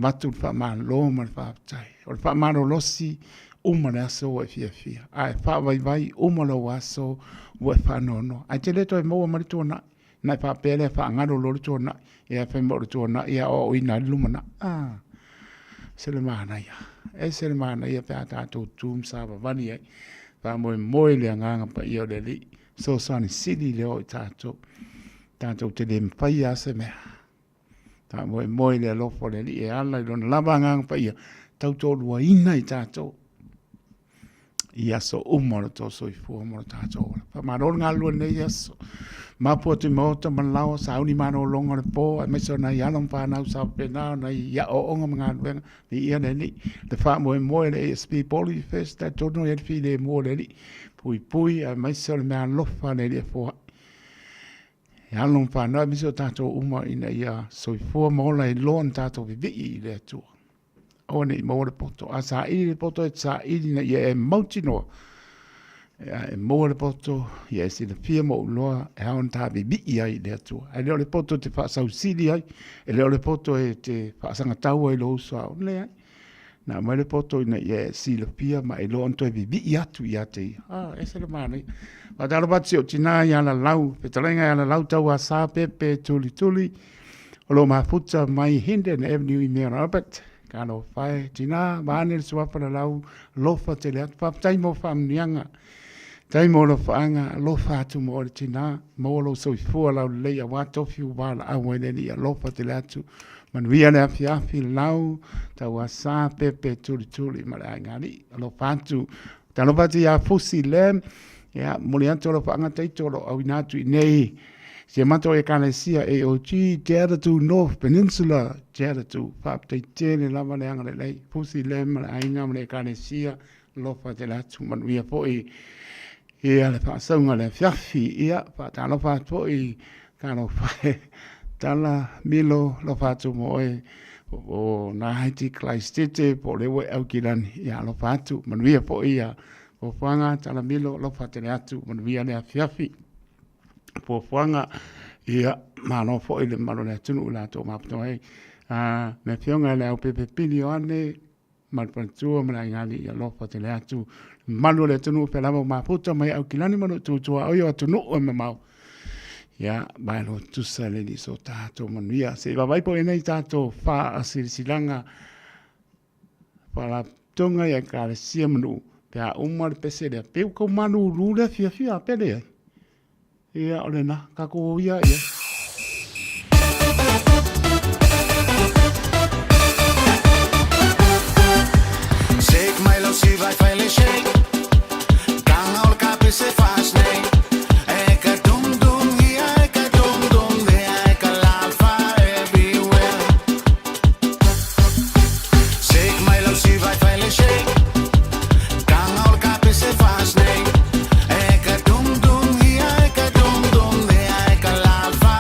Matu le wha maa lo ma le wha aptai. O le wha maa lo losi, uma le aso ua fia fia. Ai wha vai uma lo aso ua wha nono. Ai te leto e maua maritua na. Nai wha pere wha ngaro lo ritua na. Ia wha mo ritua na. Ia o ina luma na. Sele maana ia. E sele maana ia pia tātou tūm sāwa vani ai. Wha moe le nganga pa ia o le li. So sani sili le o i tātou. Tātou te le mwhai ase mea. Tā moe le alofo le li e ala i lona lava nganga pa ia. Tau lua ina i tātou. Ia so umaro to so i fua moro tātou. Pa maror ngā lua nei aso. Mapua tu mota manlao sa uni mano longa le po. A meso na ialong whanau sa penao na ia o onga mga luenga. Ni ia le li. Le wha moe le ASP Polyfest. Ta tono e fi le moe le li. Pui a meso le mea lofa le li e fua. Ialong whanau meso tātou uma ina ia so i fua mola i loan tātou vivi i le atua. O nei mo le poto a sa i le poto e sa i na ia e mauti no e mo le poto ia si le fia mo loa e haon ta bi ai le atua e le poto te fa sau sili ai e le poto e te fa sanga tau ai lo so le ai na mo le poto ina ia si le fia ma e lo onto e bi atu ia te e se le mani pa talo pati o tina ia la lau pe talenga ia la lau tau a sa pepe tuli o lo ma futa mai Hinden Avenue i Mea Robert kano fai tina bane le suapa la lau lofa te le atu papai mo whamnianga tai mo lo whaanga lofa atu mo le tina mo lo soifua lau lei a watofi wala awe le ni a lofa te le atu manuia le afi lau tau a sa pepe tuli ma le aingari a lofa atu tano pati a fusi lem ya moli anto lo whaanga teitoro au inatu i nei se mato e kalesia e o chi Teratu North Peninsula Teratu pap te tele lava le anga le pusi le ma ainga le kalesia lofa te la tu man via poi e ale fa saunga le fiafi ia fa ta lo fa poi kano fa tala milo lo fa tu mo e o na haiti klaistete po le we au kilani ia lo fa tu man via poi ia o fanga tala milo lo fa te la tu man via le fiafi po fuanga ia mano fo ile mano le tunu la to ma to ai me fionga le o pepe pilione mal pantua ma ngali ia lo fa te le atu mano le tunu pe la ma puta mai au kilani mano tu o yo tunu o me mau ia ba lo tu sale di so tato mania se va vai po nei tato fa asilanga para tonga ia ka sia manu pe a umar pese le pe ko manu rula fia pele ia ole na ka ko ia Shake my love, see vai fai shake. Gang all cap se fast nei. E ka dum ia e ka dum e ka lava everywhere. Shake my love, see vai fai shake. Gang all cap se fast nei. E ka dum ia e ka dum e ka lava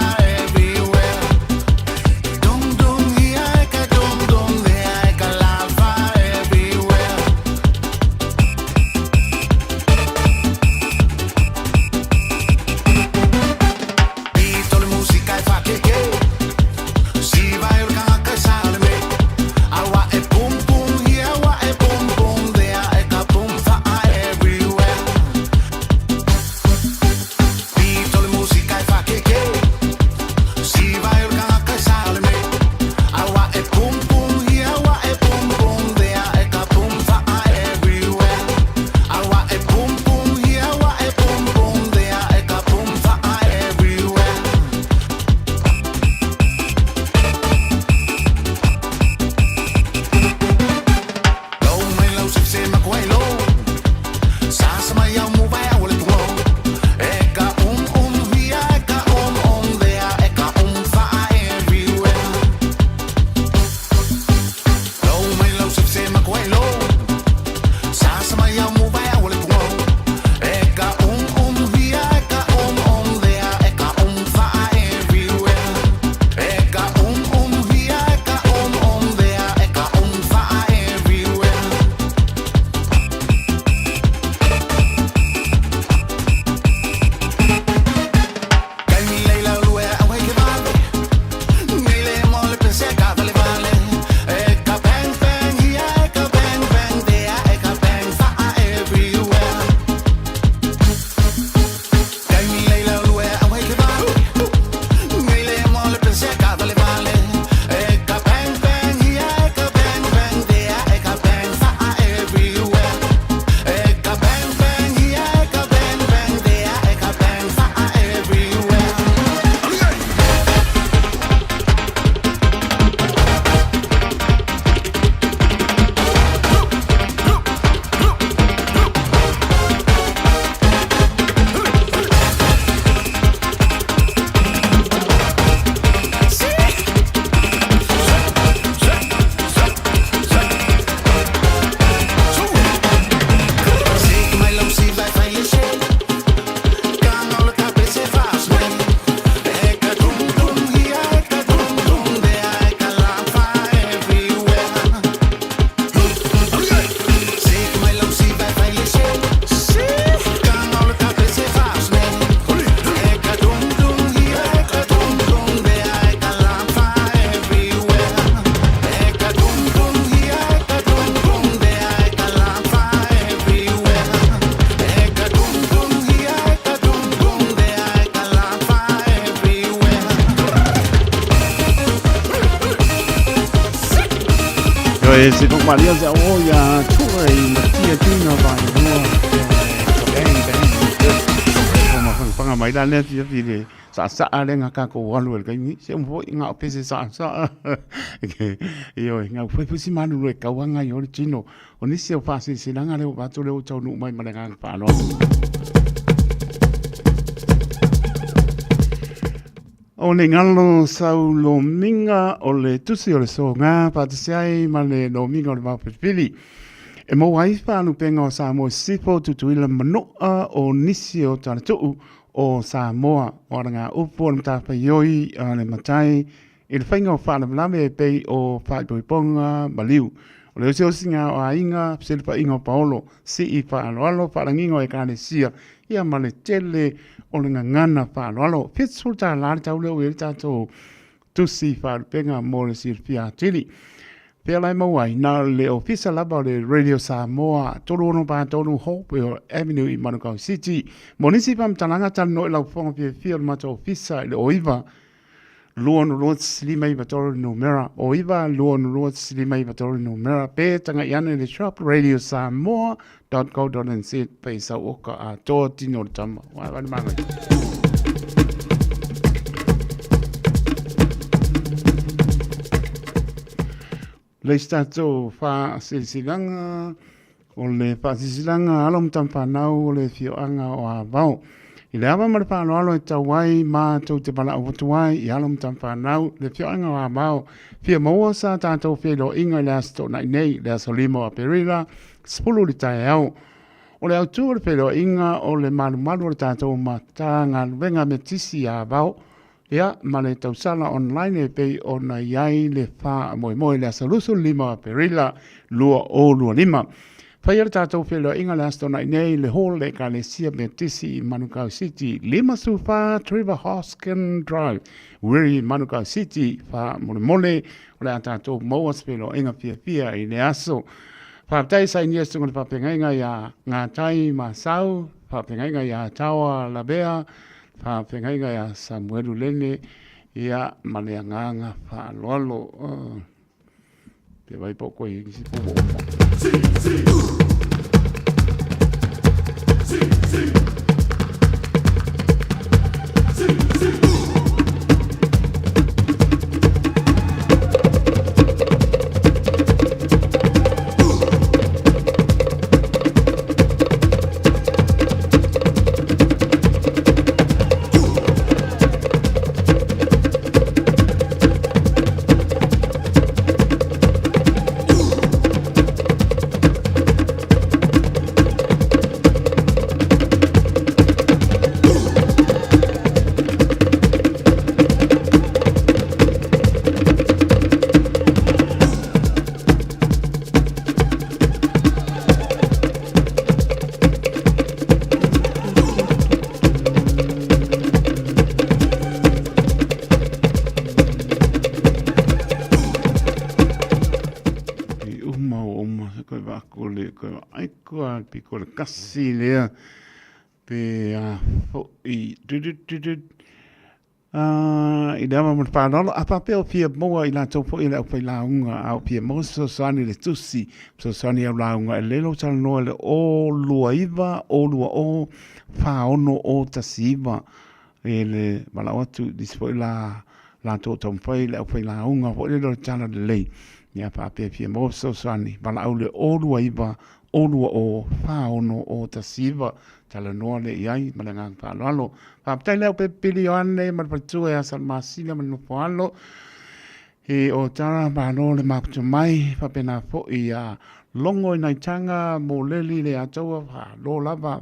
se kong maria se o ya tuai matia tuna vai no panga mai da le fi le sa le nga ka ko walu le ni se mo nga pese sa io nga foi pusi manu le ka wanga yo chino oni se fa se langa le ba to le o chau nu mai ma nga pa no o le ngalo sau lo minga o le tusi o le so ngā patisiai ma le lo minga o le mapipili. E mo wai whānu penga o Samoa sifo tutuila manoa o nisi o tānatuu o Samoa o ngā upo o mtawha ioi le matai i le whainga o whāna malame e pei o whaipoiponga maliu. O le usio singa o ainga, psilipa inga o paolo, si i whaaloalo, whaalangingo e kāne sia, ia ma le tele o le ngangana whaaloalo. Fitsulta lāri tau leo e tātou tusi whaalupenga mo le sirpia tili. Pea lai mauai, nā le ofisa laba o le Radio Samoa, tolu ono pā tolu Hope o Avenue i Manukau City. Monisi pam talanga tano e lau whonga pia fia o mata ofisa i le oiva, luonu luot silima i batoro numera oiva luonu luot silima i batoro numera pe tanga iana le shop radio samoa.co.nz pe sa oka a to tino tama wa manga le stato fa silanga o le fa silanga alom tampa nau le fioanga o avao. I le awa mara whaano alo e tauai mā tau te pala au watuai i alom tam whanau le whioanga wā mau. Whia maua sa tātou whilo inga le asto nai nei le aso limo a perila spulu li tae au. O le autu le whilo inga o le malu malu le tātou ma tā ngā luenga me tisi a vau. Ia ma le tausala online e pei o na iai le wha moe moe le aso lusu limo a perila lua o lua lima. Whaiara tātou whilo inga le asto nai nei le hall le ka le sia me tisi i Manukau City. Lima su wha Trevor Hoskin Drive. Wiri Manukau City wha mole mole o le a tātou mauas whilo inga fia fia i le aso. Wha tai sa inia sunga le whapengainga ia ngā tai ma sau. Whapengainga ia tawa la bea. Whapengainga ia Samuelu Lene. Ia malea nganga wha loalo. Te vai poko i kisi pomo. Piko le kasi lea pe fo i i dawa mo whanalo a papel pia moa i la topo i la upai launga au pia mo so sani le tusi so sani au launga e lelo tala noa le o lua iwa o lua o whaono o tasiva e le malawatu dispo i la to tompai le upai launga po lelo tala le lei ia papel pia mo so sani malau le o lua iwa olua o whaono o tasiva tala noa le iai malangang whaaloalo. Whaptai leo pe pili o ane marpatua e asal masina manupoalo e o tara mano le maputu mai whapena fo i a longo i naitanga mo leli le ataua whaalo lava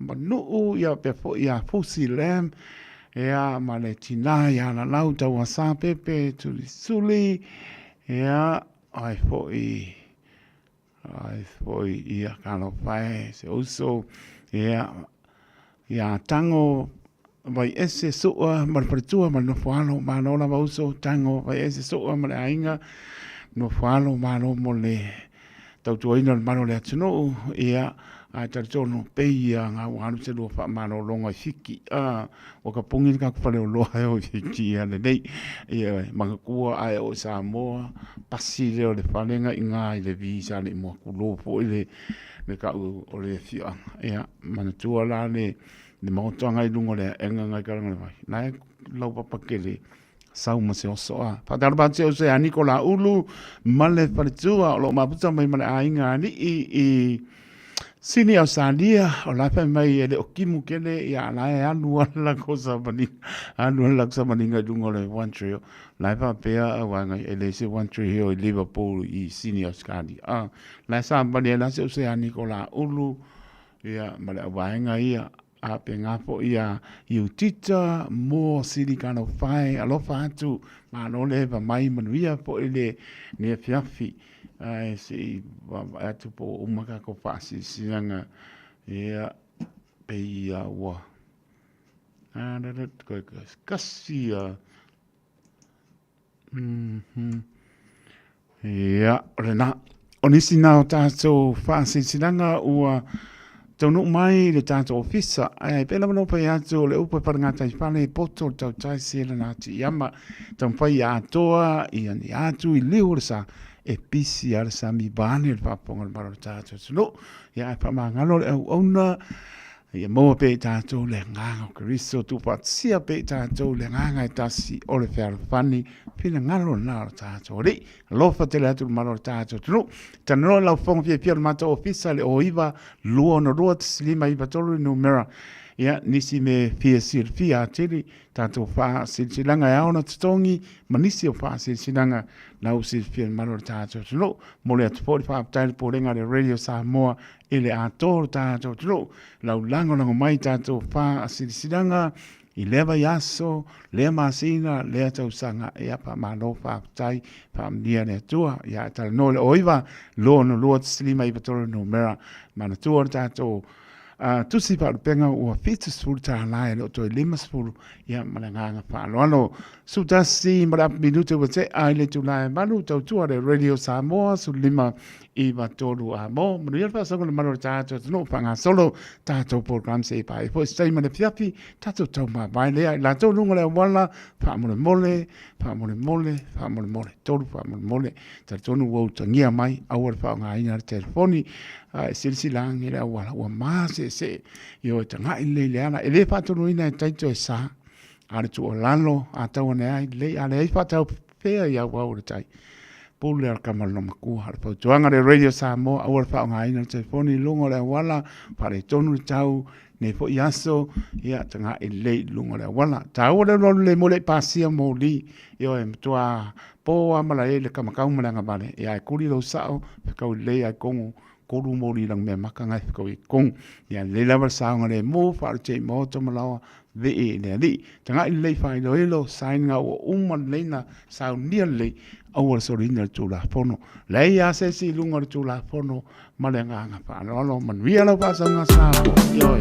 manuu i a pe fo i a fusi lam e a ma le tina i a la lau taua sa pepe tuli suli e a ai fo i ai foi ia kano pai se uso ia tango vai ese soa mal pertua mal no falo mano la uso tango vai ese soa mal ainga no falo mano mole tau tuina mano le tino ia a taritono peia ngā wānu te lua whaamano longa fiki o ka pungi ka kwhare o loa e o fiki ane nei manga kua ai o Samoa pasi leo le whalenga i ngā i le visa le mua kulopo i le ka o le fia mana tua la le mautanga i lungo le enga ngai karanga le mai nai lau papakele sau ma se oso whatara pa te o se a Nikola Ulu male wharitua o lo maputa mai male a inga ni i sini au Sandia o laipa mai ele o kimu kele i a lai anu ala ko samani anu ala ko samani ngai dungo le One Tree laipa pea a wanga ele se One Tree Hill i Liverpool i sini au Sandia lai samani ala se o se a Nikola Ulu ia male a waenga ia a pe ngapo ia i utita mo siri kano fai alofa atu ma no le va mai manuia po ile ne fiafi ai si atu po umaka ko fasi sinanga ia pe ia wa ana dat ko kasia ia rena onisi na tato fasi sinanga ua tonu mai le tato ofisa ai pela no pa yato le upa parangata i pale poto tau tai sela na ti yama tam pa yatoa i ani atu i leursa e pisi ar sami bane pa ponga maro tato no ya pa mangalo le ona ia mo pe tato le nganga kristo tu pa sia pe tato le nganga tasi o le fer fani pina ngalo na tato ri lo fa te le atu maro tato no tano la fong fie pia mato ofisa le oiva luo no rot slima i batolo numera ia nisi me fie sir fia tiri tato fa silsilanga ya ona tongi manisi o fa silsilanga na usi fie maro tato no mo le atu fa tail porenga le radio Samoa ele ator tato no la lango lango mai tato fa silsilanga i leva yaso le masina le tau sanga e apa malo fa tai fa mia ne tua ya tal no le oiva lo no lo slima i batolo no mera mana tua tato tusi pa penga o fitus full ta lai lo to limas full ya malanga fa lo su tasi mara minute wa te ai le tu lai manu to tua de radio Samoa su lima i batolo amo mo ia fa so no maro tato no panga solo tato program se pa po stai mana fiafi tato to ma vai le la to lungo le wala fa mo mole to fa mo mole tato no wo tangia mai awar fa nga ina telefoni silsilang ila wala wa ma se yo tanga ile le ana ele fa to no ina taito sa ana tu olalo ata ona ai le ale fa ta pe ya wa o tai pule ar kamal no maku har pa tuanga de radio Samoa awar fa nga ina telefoni lungo le wala pare tonu tau ne fo yaso ia tanga ile lungo le wala tau le mole pasia moli yo em tua po amala ele kamakau malanga bale ia kuri lo sao ka le ai kongo koru mori lang me makanga ko i kong ya le lava saunga le mo fa te mo to malawa ve e le ali tanga i le fa lo elo sign nga o umman leina sau nearly our sorina to la fono le ya se si lunga to la fono malenga nga fa lo man wi ala fa sanga sa yo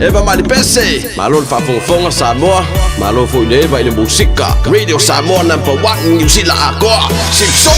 Eva Malipese, Malon Fafonga Samoa, Malon Foine, vai le musica, Radio Samoa #1 New Zealand agora, Simpson,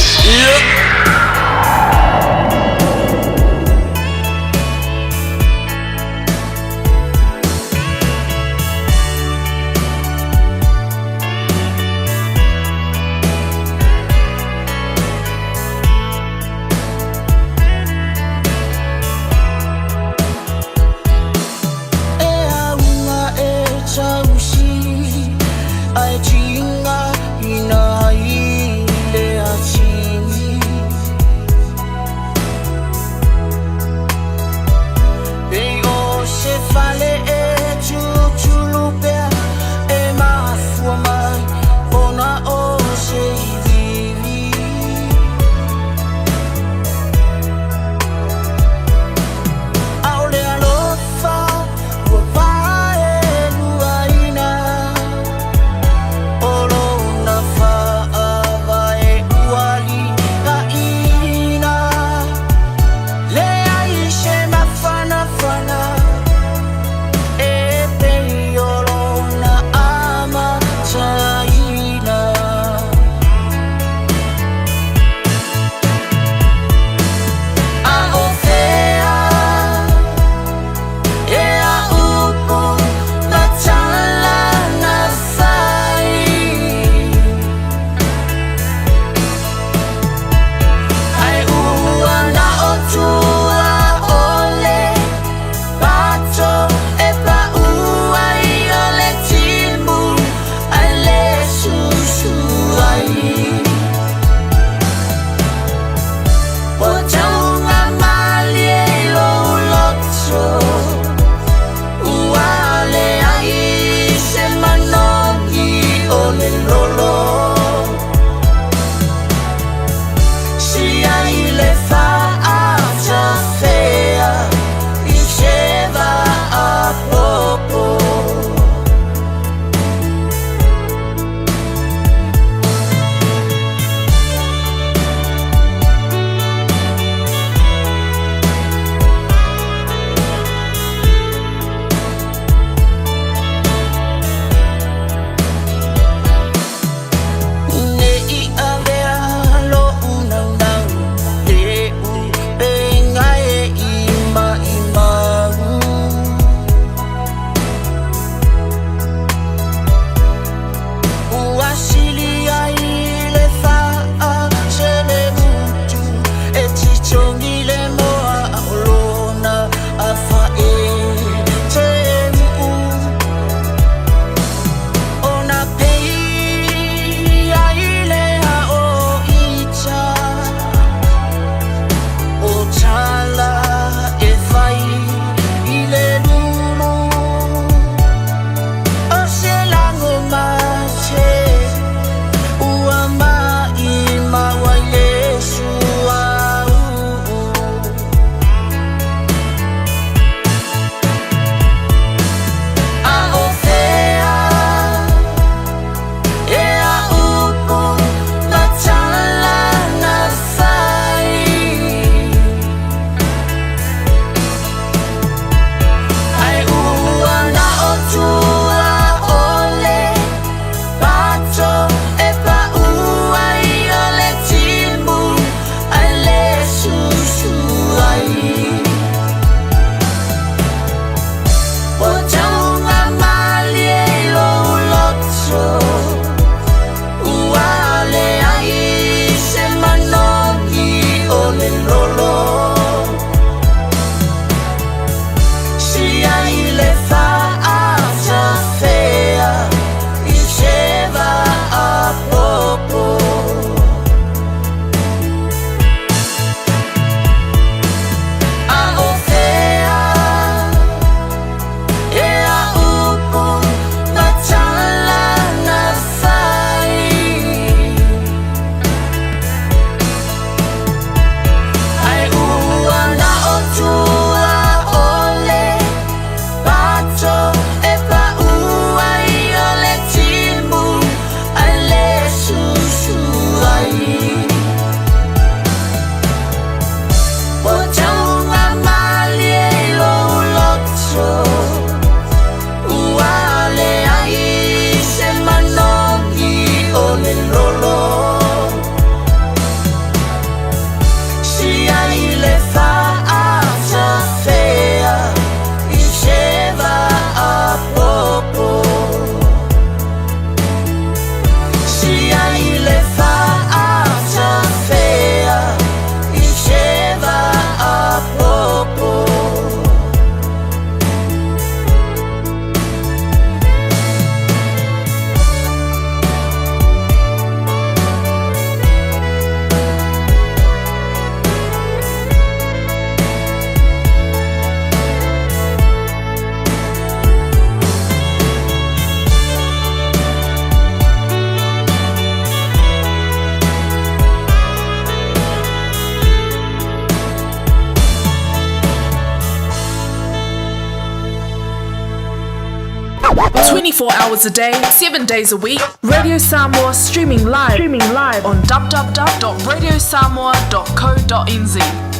24 hours a day, 7 days a week. Radio Samoa streaming live on www.radiosamoa.co.nz.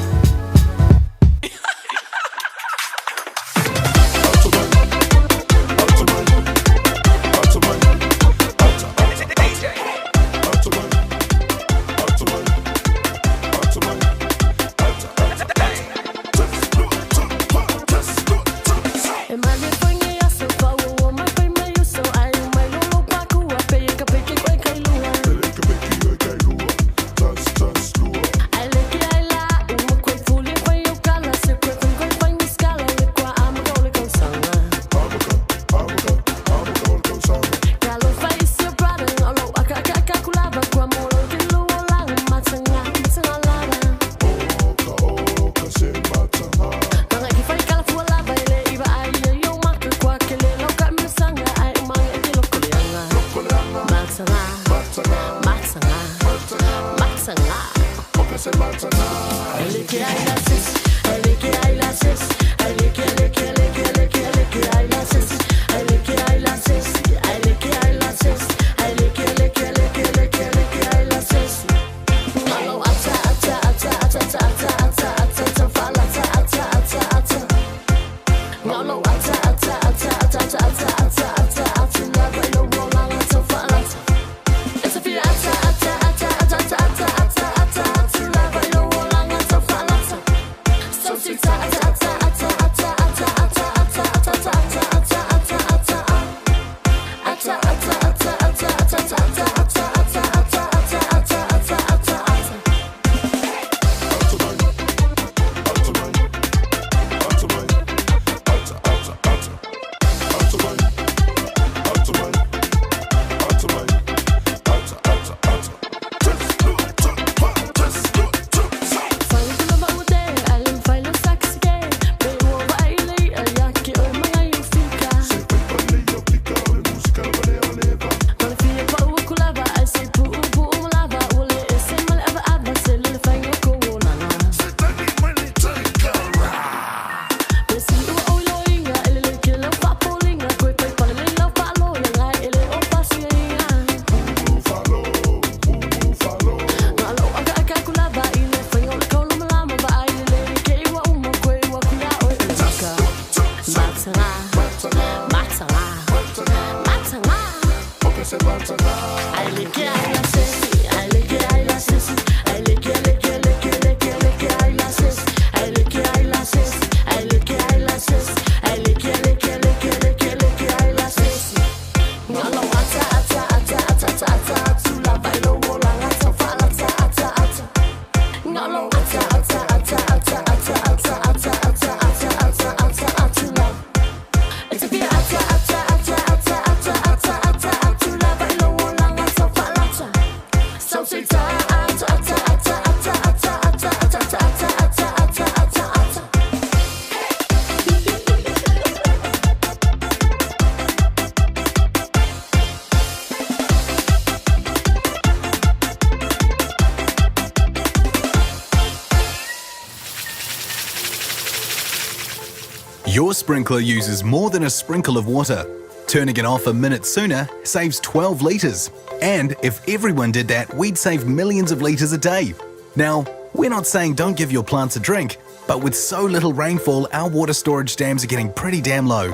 Your sprinkler uses more than a sprinkle of water. Turning it off a minute sooner saves 12 litres. And if everyone did that, we'd save millions of litres a day. Now, we're not saying don't give your plants a drink, but with so little rainfall, our water storage dams are getting pretty damn low.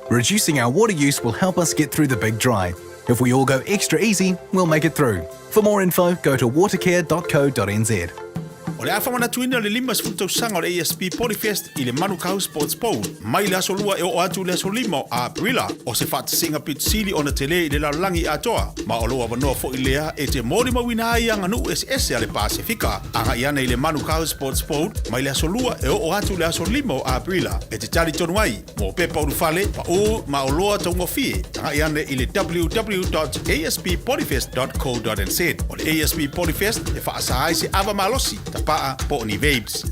Reducing our water use will help us get through the big dry. If we all go extra easy, we'll make it through. For more info, go to watercare.co.nz. O le awhamana tuina le lima sfutau sanga o le ASP Polyfest i le Manukau Sports Bowl. Mai le aso lua e o atu le aso lima o Aprila o se whatasinga pitsili o na tele i le lalangi atoa. Ma o loa wanoa fo i lea e te mori mawina ai anga nu SS a le Pasifika. Anga iana i le Manukau Sports Bowl, mai le aso lua e o atu le aso lima o Aprila. E te tali tonu ai, mo pepa urufale, pa o ma o loa taungo fie. Anga iana i le www.asppolyfest.co.nz. O le ASP Polyfest e whaasa ai se awa malosi. Paa po ni vapes.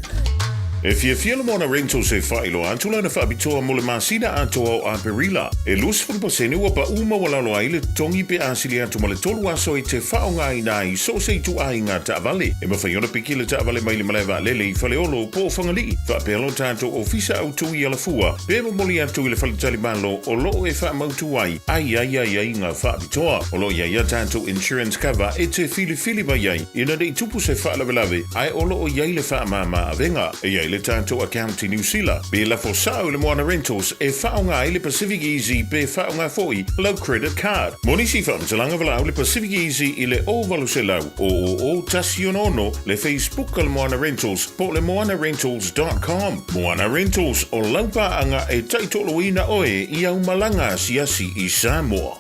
E fia le mona rentals e whailo antu lana whaabitoa mo le masina antoa o Aperila. E lus fulpasene ua pa uma wala loa i le tongi pe asili atu ma le tolu aso i te whaonga i nai so se tu ai ngā taavale. E mawhaiona piki le taavale mai le malewa lele i whale olo po whangali. Whaapelo tātou ofisa au tui ala fua. Pe moli atu i le whale talibalo o loo e whaamautu ai. Ai ngā whaabitoa. O lo ia tātou insurance cover e te fili ba iai. Ina dei tupu se whaalawelawe ai o loo iai le whaamama avenga. E iai le tātou accounti New Zealand. Be la fosao le Moana Rentals e whaonga i le Pacific Easy pe whaonga foi low credit card. Monisi whamtalanga walau le Pacific Easy i le ovalu se lau o tasionono le Facebook le Moana Rentals po le moanarentals.com. Moana Rentals o laupa anga e taitoloina oe i au malanga siasi i Samoa.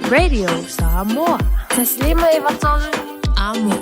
Radio Samoa. Taslima Ivatol Amo.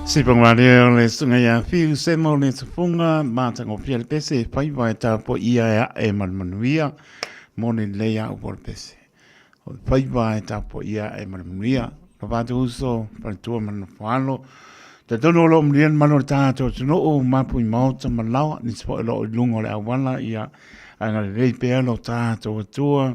Si pangwale le sunga ya fiu semo le sufunga mata ngo pia le pese pai vai ta po ia e manuia mone le ya o pese. Pai vai ta po ia e manuia no va uso per tu man falo. Te tono lo mlien mano ta to no o mapu mauta malau ni spo lo lungo le awala ia anga le pe lo ta to tua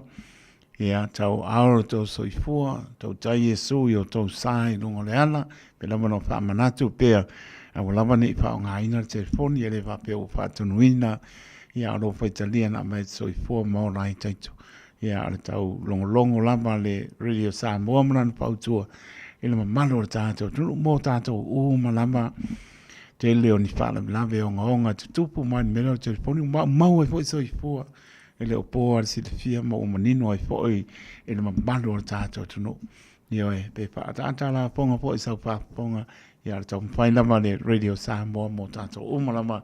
ia tau aoro tau soifua, tau tai Yesu i o tau sai lungo le ala, pe lama no wha manatu pea, a walawa ni wha o ngā ina le telefoni, e le wha pea o wha tunuina, ia aro whaitalia na mai soifua mao rai taitu, ia ale tau longo lama le Radio Samoa mana pautua, e le mamalo le tātou, tunu mō tātou malama, te leo ni wha lawe o ngaonga, tutupu mai mele o telefoni, mau e fo i soifua, ele o po al silfia mo o manino ai foi ele mabalo o tato tuno io e pe pa tata la ponga po isa pa ponga ia le tau faila ma le Radio Samoa mo tato o malama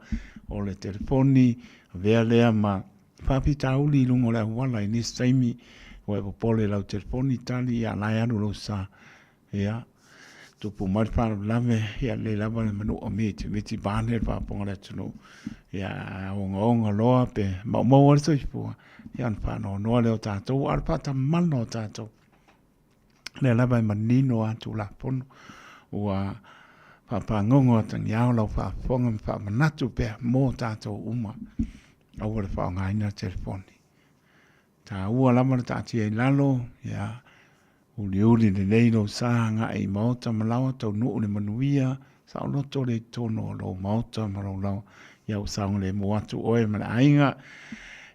o le telefoni vea lea ma papi tauli lungo le wala ni staimi o e popole la telefoni tali ia la anu lo sa ia tu pu mar pa lave ia le lava le manu o miti bane pa ponga le tuno ia onga loa pe ma o so fu ia fa no le o tato ar pa ta mal no tato le lava manino atu la pon ua pa ngongo tang ia lo fa ponga fa manatu pe mo tato uma au le fa nga ina telefoni ta ua lama ta ti lalo ia uli le leilo sa nga i mauta malawa tau nuu le manuia sa o loto le tono lo mauta malawa ia usang le moatu oe mana ainga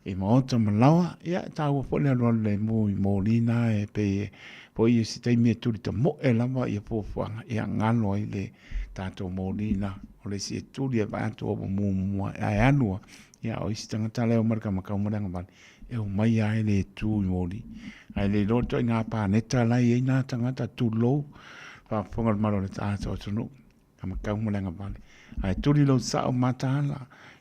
i mauta malawa ia tau po le alo le mu i molina e pe po i si taimi e turi ta mo e lama i pofuanga ia ngalo i le tato molina o le si e turi e vaato o mu mua e anua ia o isi tangata leo marika makau maranga bani e o mai ai le tu i moli ai le roto i ngā pāneta lai e ngā tangata tu lou pa ponga maro le tāta o tunu ka makau malenga bani ai turi lau sao matala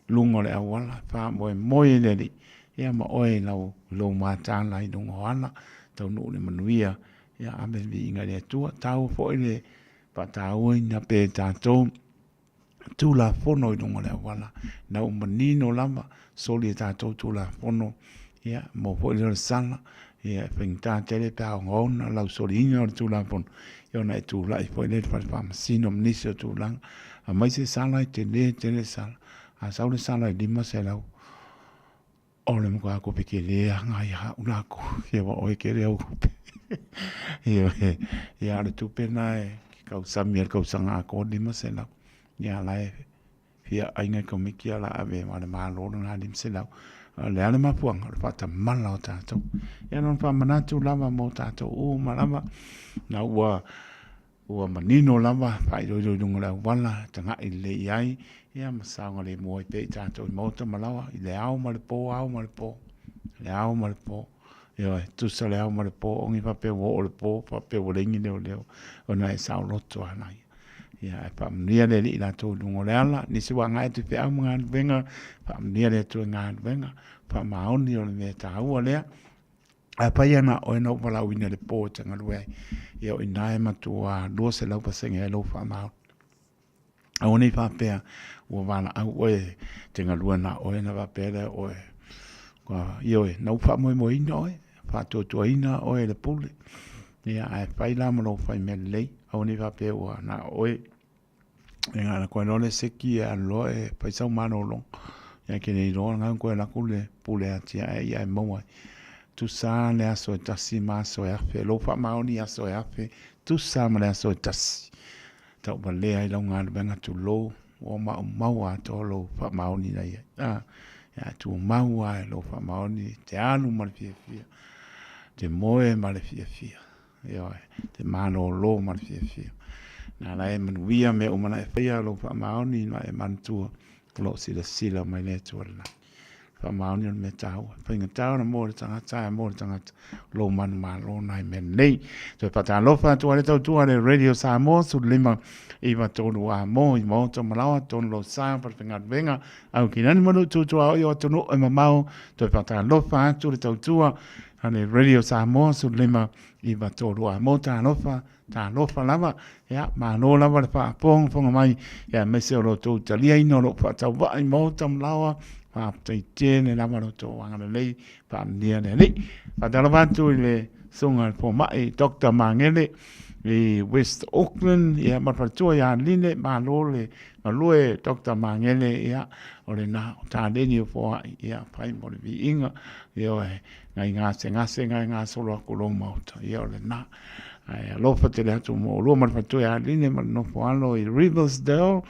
lungo le awala pa moe le li ia ma oe lau lou matala i lungo ala tau nuu le manuia ia ame vi inga le tua tau fo le pa tau i na pe tātou tu la fono i lungo le awala na umanino lama soli tātou tu la fono ia mo fo le sala ia fengta tele pa ngona lau solinga o tu la pon yo na tu la fo le fa sino mnisio tu lang a mai se sala tele sala a saule sala di ma se lau o le mo ko peke le nga ya una ko ia o e ke le o ia le tu pena e ka usami ka usanga ko di ma se lau ia la fia ainga ko mikia la ave ma le malo na di se lau le ale mapuanga le fata mala o tātou ia non fa manatu lava mo tātou o malama na ua manino lava fai roi dunga wala tanga i le iai ia masanga le mo i pe tātou i mauta malawa i le au ma le po ia tu sa le au ma le po ongi fa pe wo o le po fa pe wo lengi leo o na e sao loto anai ia pa mnia le i la to dungo le ala ni se wanga te pe au mga venga pa mnia le to nga venga pa maoni o le ta u le a pa ia na o no pala wina le po tanga le ia o ina ma to a do se la pa senga lo fa ma a oni fa pe o vana au e tenga lua na o na va pe o kwa io e no fa mo ino e fa to ina o le pule ia a pa ila mo lo fa me le oni va pe o na o nga na kwa le seki a lo e pa sa mano lo ya ke ni lo nga kwa la kule pule atia ia mo tu sa le aso tasi ma so ya fe lo fa ma oni aso ya fe tu sa ma le aso tasi ta ba le ai lo nga benga tu lo o ma wa to lo fa ma oni na ya ya tu ma wa lo fa ma oni te anu ma fia te moe ma le fia ya te mano lo ma fia na la e manuia me o mana e whaia lo wha maoni na e mantua lo sila mai le tua la whamaoni o me tau. Whainga tau na mōre tangata, mōre tangata, lo manu mā lo nai me nei. So pata alofa tu ale tau tua le Radio Samoa, su lima iwa tonu a mō, i mō tō malawa, tonu lo sāng, pata whinga venga, au ki nani manu tu tua oi o tonu e mamau, so pata alofa atu le tau tua, ane Radio Samoa, su lima iwa tonu a mō, tā alofa lava, ya, mā no lava le wha apong, whonga mai, ya, mese o lo tō talia ino, lo wha tau wai mō tam lawa, pa tai tene la maro to anga le pa nia le pa dala vatu le songa po mai Dr. Mangele e West Auckland ya ma pa to ya line ma lole ma loe Dr. Mangele ya ole na ta de ni po ya pai mo vi inga yo ngai nga solo ko lo mo ya ole na ai lo fa te le tu mo lo ma pa to ya line ma no po alo i Riversdale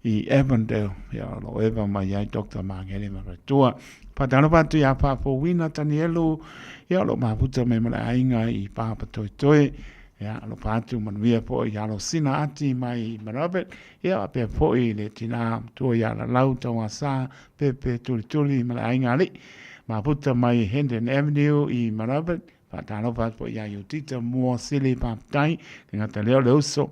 i Avondale, ya lo eva mai ai Dr. Mangele maratua. Patano patu ya papo wina tanielu, ya lo maputa me mara ainga i papa toi, ya lo patu manuia po ya lo sina ati mai marabet, ya pe po i le tina tu ya la lauta wasa, pepe tuli mara ainga li, maputa mai Hendon Avenue i marabet, patano patu ya yutita mua sili papai, ngata leo leuso,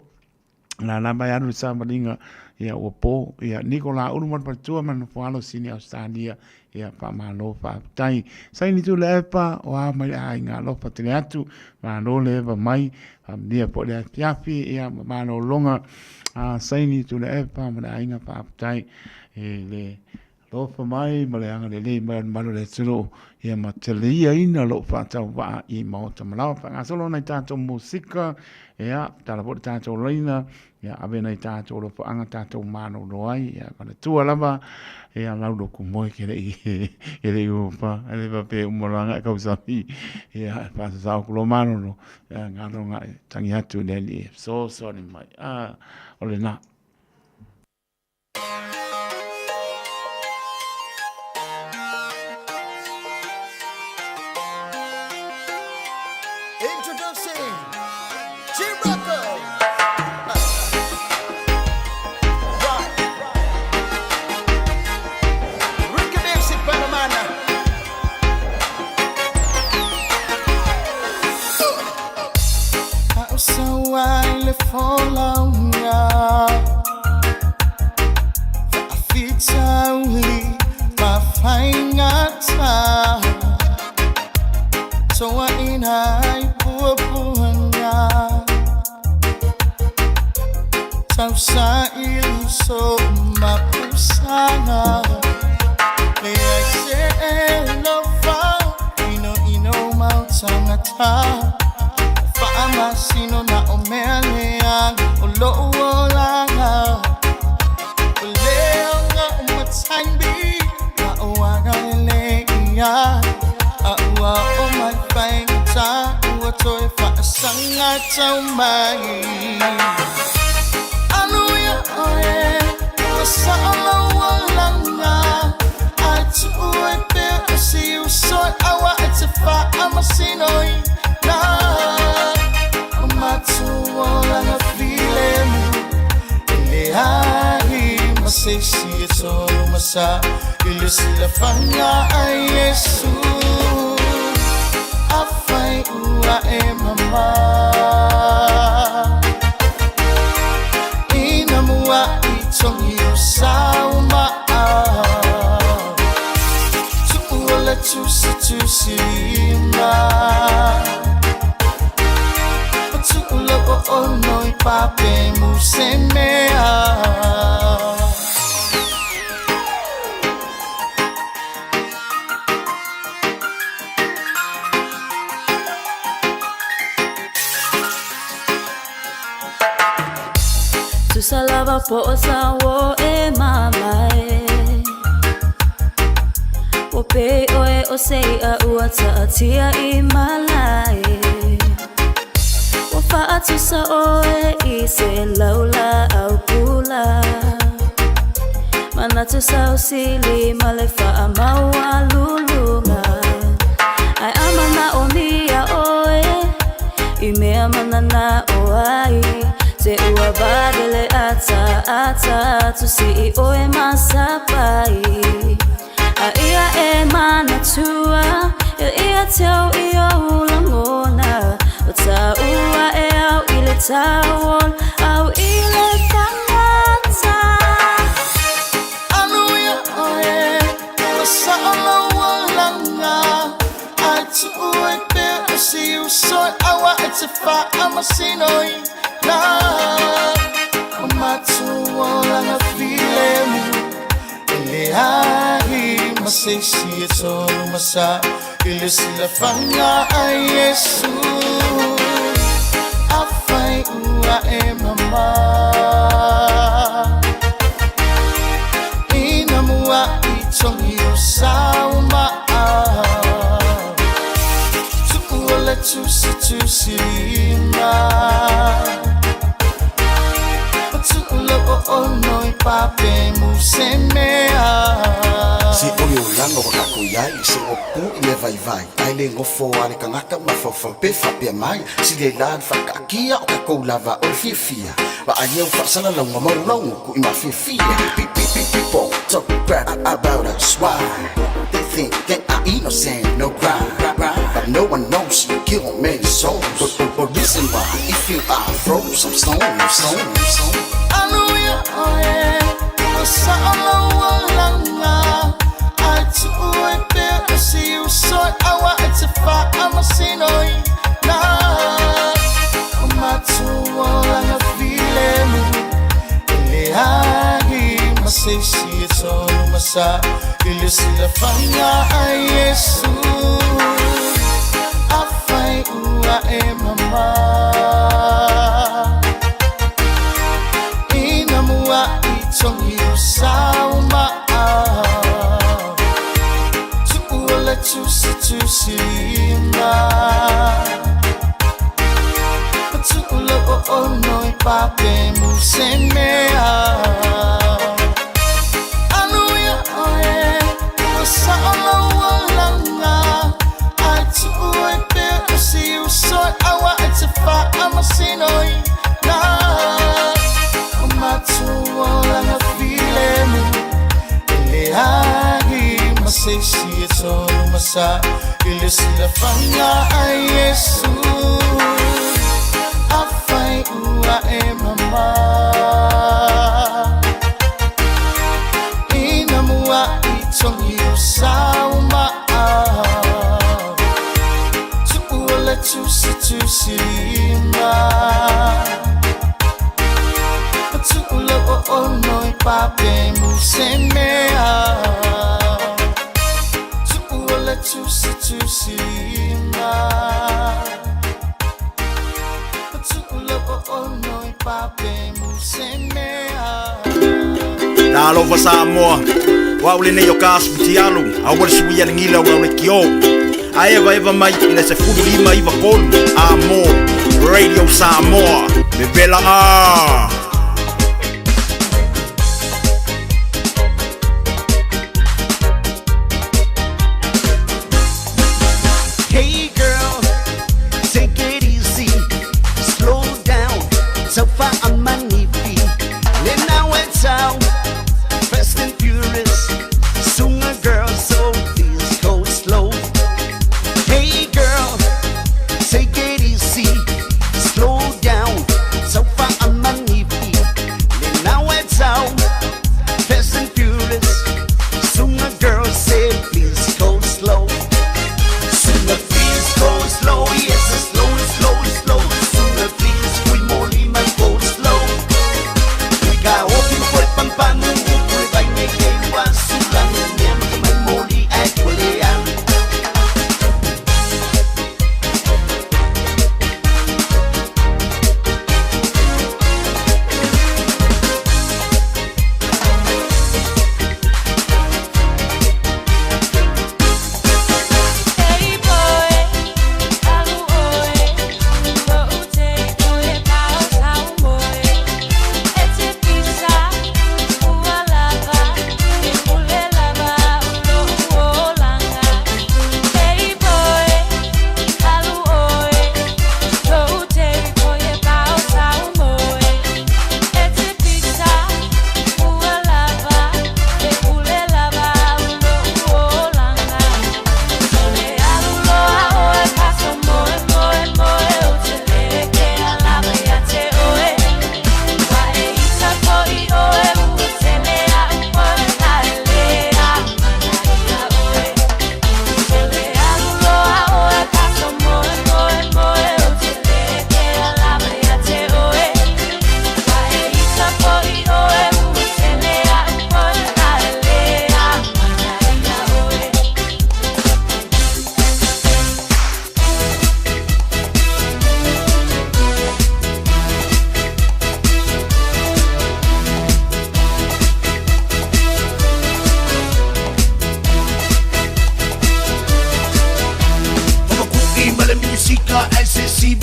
la lamba ya nu sa malinga ya opo ya Nicola Uruman Patua man falo sini Australia ya pa malo pa tai sai ni tu lepa wa mai ai nga lo pa teatu ma lo le ba mai dia po le piafi ya ma lo longa sai ni tu lepa ma ai nga pa tai le lo fa mai ma le anga le ma lo le tsuro ya ma telia ina lo fa ta wa I mo ta ma fa nga solo na ta musika ya ta la po ta leina ya avena i tātou lo anga tātou mano roai ya kana tua lava ya laudo ku moi kere i upa ele va pe umoranga kausapi ya pa sa ku lo mano no ya ngaro nga tangi atu neli so sorry mai ole na Introducing G-Rocker. Follow Fitali mafangata so inai pupunya sausa iluso mapusana me I say love ino mautangata Fa'ama sino na umealean Ulo'olanga Uleanga umatangbi Mauwagaleleia Aua o mai whaingata Ua toi whaasangata umai Anuia oe Masala walanga Aitu ue pia usi usoi Awa ete fa'ama sinoi Matuola na filemu Ele ai Masesi etolo masa Ile sila fanga a Yesu Afai ua e mama Inamua itongi o sauma Tuola tusi lima Tulo o noi pape musemea Tu salava po sawo e mamae O pe oe o sei a uata atia I malai Fa'atu sa oe I se laula au pula Manatu sa usili male fa'a maua lulunga Ai amana o mia oe I mea manana oai Se ua badele ata tu si I oe masapai A ia e mana tua ia tau ia ulangona o ta ua e au ile tawon au ile whangata Anu ia oe o sa ala walanga ai tu ue pe o si u soi awa e te wha amasinoi na o matu walanga file mu ele ahi masesi e tonu masa ele sila whanga ai Yesu awhai ua e mama ina mua I tongi o sauma tu ua tusi lima tu ula o noi pape musemea Si oyo langa wa kako yai Se o pu I me vai vai Ai le ngofo ale kangaka ma fofa pe fapia mai Si le lan whakakia o kako lava o fia Wa anye u whasana lau ngā maulongu ku I ma fia People talk crap about us Why? They think that I innocent, no crime But no one knows you kill many souls But reason why if you are froze I'm stone Anu ia oe o sa ala walanga ai tu ue pe o si u soi awa e te wha amasinoi na o matu walanga file mu ele ahi masesi e tonu masa ele sila whanga ai Yesu awhai ua e mama tongi o sauma tu ula tusi lima tu ula o noi pape musemea anu ia oe o sa ala walanga ai tu ue pe o si u soi awa e te wha amasinoi na matu walanga file mu ele ahi masesi e tonu masa ele sila whanga ai Yesu awhai ua e mama ina mua I tongi o sauma tu ula tusi lima tu ula o noi pape musemea tu ula tusi lima tu ula o noi pape musemea Talo fa Samoa wa ule ne yo kasu tialu au wale suia ngila wa ule kio ai eva mai ina se fudu lima iva kolu amo Radio Samoa me bela Hey girl, take it easy, slow down, so far I'm magnifique. Then now it's out, fast and furious, soon a girl, so please go slow. Hey girl, take it easy, slow down, so far I'm magnifique.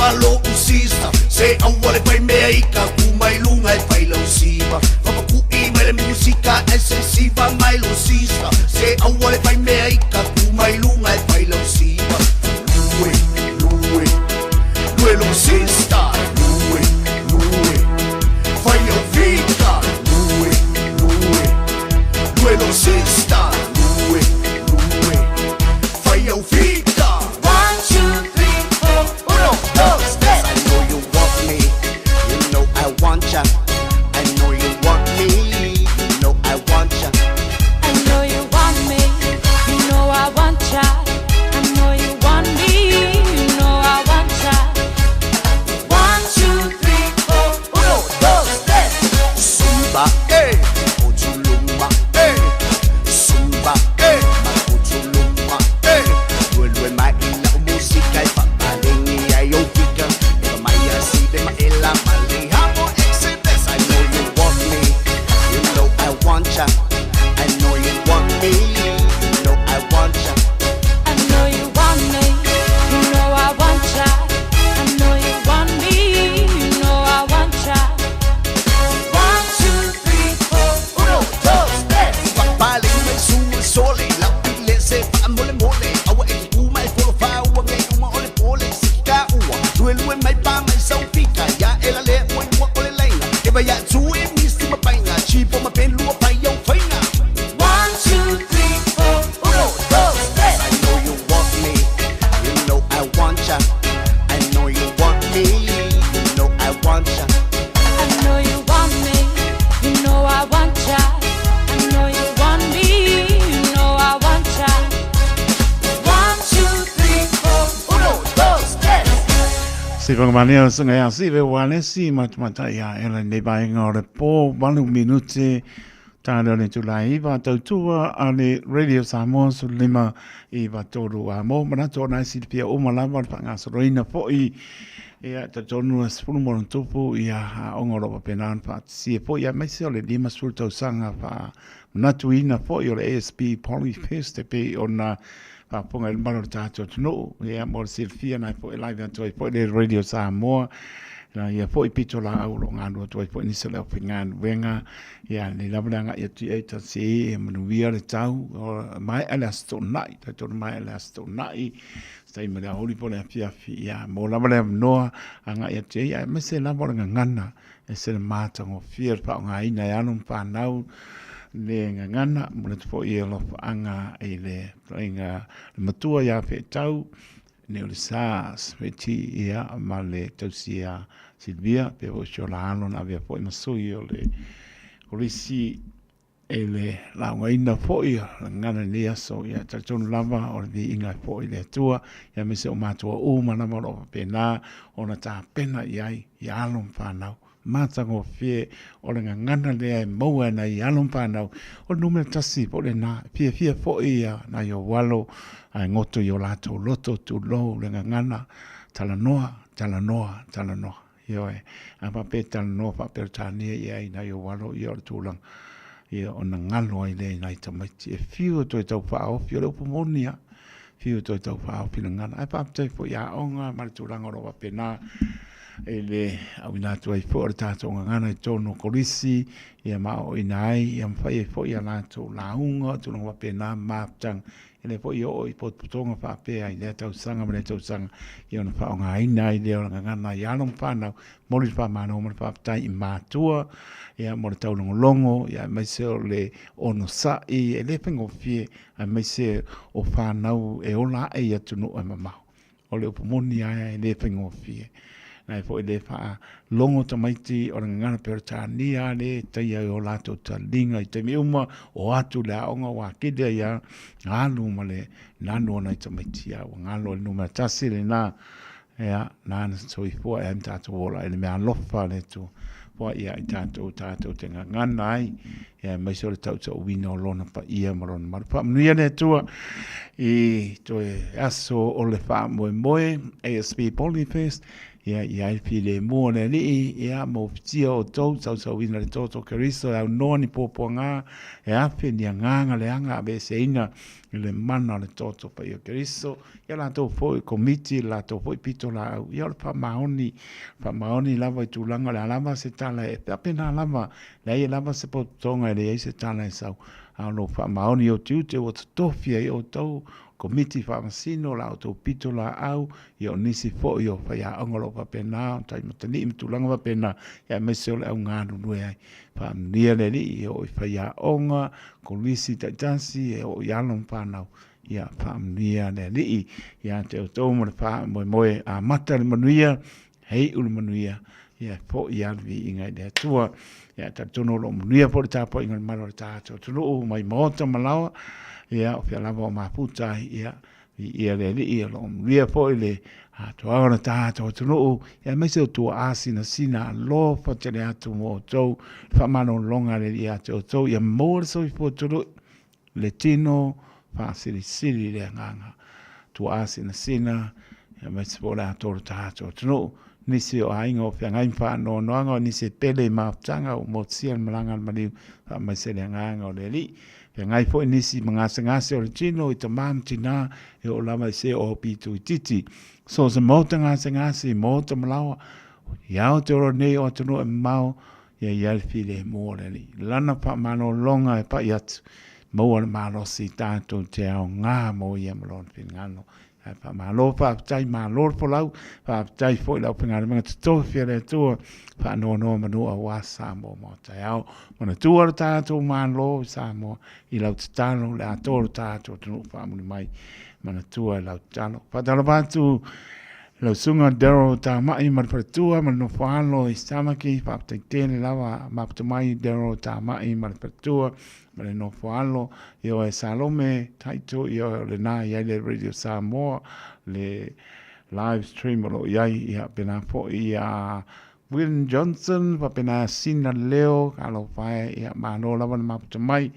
malo usista se awale pai mea ika ku mai lunga e pai lau siva Fapaku I mai le musika excessiva mai lo sista se awale pai mea ika ku mai lunga e pai lau siva Lue lo sista Lue fai au vita Lue lo sista Lue fai au vita 1, 2, 3, 4 1, 2, 3 I know you want me You know I want ya I know you want me You know I want ya I know you want me, you know I want ya. I know you want me, you know I want ya. 1, 2, 3, 4 1, 2, 3 Zumba, Ochulumba, Zumba, Ochulumba, Lue mai ila musica e papalengi ai o kika Eva mai aside ma ela mali hamo exodus I know you want me, you know I want ya I know you want me, you know I want ya I know you want me, you know I want ya. I know you want me, you know I want ya. 1, 2, 3, 4 1, 2, 3 Papaling may sumusole Lapile se pa mole mole Awa e kuma e polo fa Awa ngay uma ole pole Sika ua Lue may pa may sau pika Ya ela le ua ua ole lenga Eba ya tu e misti mapainga Chipo mapen lua pa yau fainga 1, 2, 3, 4 1, 2, 3 I know you want me You know I want ya I know you want me You know I want ya I know you want me, you know I want ya. I know you want me, you know I want ya. 1, 2, 3, 4 1, 2, 3 Si pangamania sanga si ve wale si mata ya ela nei bai ngore po balu minute tana le tulai va tua ale radio Samoa su lima I va toru a mo mana tona si pia o malama panga roina po I ia tonu as fu mo topu ia ongoro pa penan pa si po ia mai se le lima sul tau sanga pa natuina po I le ASP Polyfest pe ona pa ponga il mano tato no ia mo Silvia na po live to po le radio Samoa na ia po pito la au lo ngano to po ni se le pingan wenga ia ni la blanga ia ti eta si manu via le tau mai ala sto nai to mai ala sto nai stai me la holi po le fia ia mo la bale no anga ia ti ia me se la bo ngana e se mata ngo fier pa nga ina ya no pa nau le ngana mo le po ia lo anga e le inga matua ya fe tau ne o le sas veti ia ma le tausia Silvia pe o xolano na via foi masui o le orisi ele la ngaina foi ngana ni aso ia tatonu lava o le inga foi le tua ia me se o matua o mana mo pena ona ta pena iai ia alon fanau mata ngo fie o le ngana le mo na ia alon fanau o numero tasi po le na fie foi ia na yo walo ai ngoto yo lato loto tu lo le ngana talanoa yo a papeta no papeta ni ia ina yo walo yo tulang ia ona ngalo ai le nai tamati e fiu to tau fa o fiu le pomonia fiu to tau fa o pilangana ai papeta fo ia onga mal tulang ro pena ele awina to ai fo ta to ngana to no kolisi ia ma o inai ia fa fo ia na to launga to no pena maptang ele po yo I po tonga fa pe ai le tau sanga me tau sanga I ona fa nga ina I le ona ngana ya long fa na mo li fa ma no mo fa tai I matua ia mo tau longo ia mai se le ono sa I ele pengo fie ai mai se o fa na e ola e ya tu no mama o le pomoni ai ele pengo fie na fo ele fa longo tamaiti o ngana pertania le tai o lato talinga I te miuma o atu la onga wa kide ya alu male nano na tamaiti ya ngalo no matasi le na ya na so I fo am tato wola ele me alofa le tu po ia I tato te ngana ai ya mai so le tau so wino lona pa ia maron mar pa mnia le tua I to aso o le fa moe ASP Polyfest ia pile mo le ni ia mo tia o tau sau ina le toto keriso au noni poponga ia ni nganga le anga be seina le mana le toto pa ia keriso ia la to foi komiti la to foi pito la ia pa maoni lava tu langa la lava se tala e apena lava la ia lava se potonga le se tala sau au no pa maoni o tiute o tofia o tau komiti whamasino la o tau pito la au i o nisi fo i o whaia angolo pa pena tai matani i mtulanga pa pena ia mese o le au ngānu nui ai whaamnia le li i o i whaia onga ko lisi taitansi e o i alon whanau ia whaamnia le li ia te o tau mo le wha moe a mata le manuia hei ulu manuia ia fo i alvi i ngai le atua ia tatono lo manuia po le tapo i ngai maro le tato tunu mai maota malawa ia o fia lava o maputa ia le li ia lo ria po ile a to ana ta to no ia mai se to asina sina lo fa te atu mo to fa mano longa le ia to ia mo so fo to le tino fa sili le nganga to asina sina ia mai se bola to ta to no ni se o ainga o fia ngai fa no ni se pele ma tanga o mo sia malanga mali fa mai se le nganga o le li e ngai fo nisi ngase o le tino i tamam tina e o lama se o pitu i titi. So se mota ngase mota malawa iau te oro nei o tunu e mau ia ial file mo le li. Lana pa mano longa e pa iatu mau le malo si tātou te au ngā mo ia malon pingano. Pa malo pa aptai malo po lau pa aptai fo lau pingano mga tuto fia le tua pa no manu a wa Samoa mo tai au mana tua tātou malo Samoa i lau tatalo le atoro tātou tunu pa muni mai mana tua lau talo pa talo batu lau sunga dero ta mai mar pa tua mana no falo i samaki pa aptai tene lawa ma aptai mai dero ta mai mar pa tua ma no foalo io e Salome taito io le na ia le Radio Samoa le live stream lo ia pena fo ia Will Johnson va pena sina leo alo vai ia mano la ma mai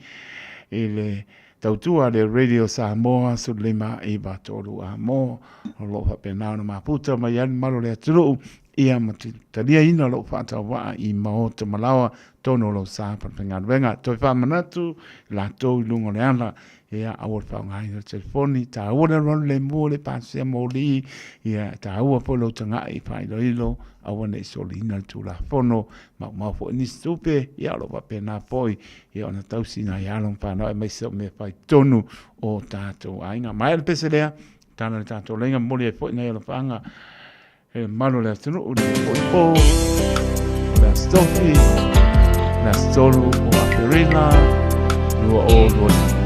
ele tautua le Radio Samoa su lima i batolu amo lo va pena no maputa mai an malo le tru ia mati talia ina lo fata wa i maota malawa tono lo sa pa penga venga to fa manatu la to lungo le ana ia awol fa ngai no telefoni ta awol ron le mo le passe moli ia ta awol po lo tanga i fa ilo awol ne solina tu la fono ma fo ni stupe ia lo pa pena poi ia ona tausina ia lon pa no me se me fa tonu o tato ainga mai le peselea tana tato lenga moli e fo nei lo fanga e malo le tunu o po la stofi la stolo o aperina no o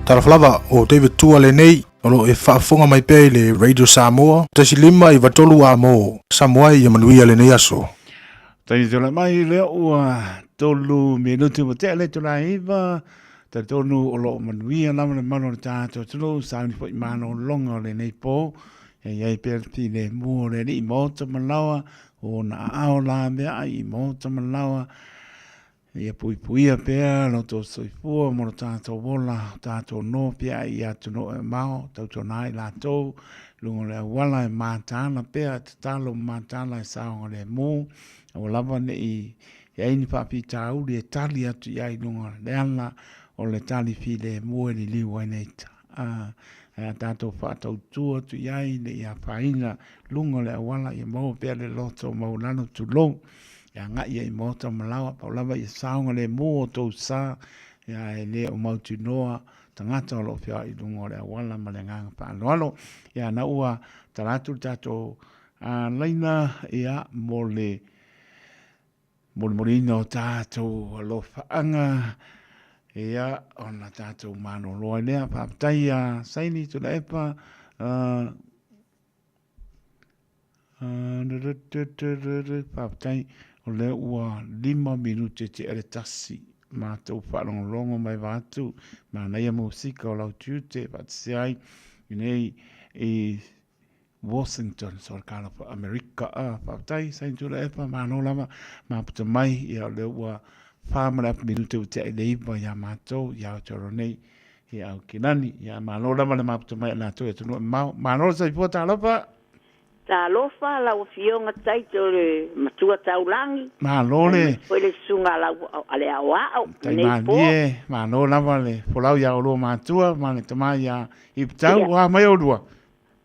Talaflava o David Tua le nei o lo e whaafonga mai pei le Radio Samoa. Tasi lima I watolu a mo Samoa I manuia le nei aso. Tai tōla mai lea ua tolu minuti mo te ale tōla iwa. Ta tonu o lo manuia lama le mano le tātou tulu. Sauni po I mano longa le nei pō. E iai perti le mua le ni I mōta malawa. O na ao la mea I mōta malawa. Ia puipuia pea, no tō soifua, moro tātou wola, tātou no pea I atu no e mao, tātou nai la tō, lungo le wala e mātāna pea, te talo mātāna e saonga le mō, o lava ne I eini papi tāuri e tali atu iai lungo le ana, o le tali fi le mō e li liwa e neita. Tātou whātau tua tu iai le ia whaina, lungo le wala I mō pea le loto maulano tu lou, ya nga ia I mota malawa pa lava I saunga le mo to sa ya le o mauti noa tangata lo fia I lungo le wala malenga pa lolo ya na ua taratu tato a laina ia mole molino tato lo faanga ia ona tato mano lo le pa taia saini tu le pa pa tai o le ua 5 minute te ere tasi ma tau whalongo mai watu ma neia musika o lau tiute vatisiai inei I Washington so kala pa Amerika whautai saintura epa ma no lama ma puta mai ia le ua whamara minute te ere iwa ia mātou ia o toro nei ia au kinani ia ma no lama le ma puta mai na tau e tunu ma no sa I puata alapa Ta lofa la o fionga taito le matua taulangi. Ma lole. Foi le sunga la ale awa. Tai manie, ma no lava le folau ya olo matua, ma le tama ya iptau wa mai olua.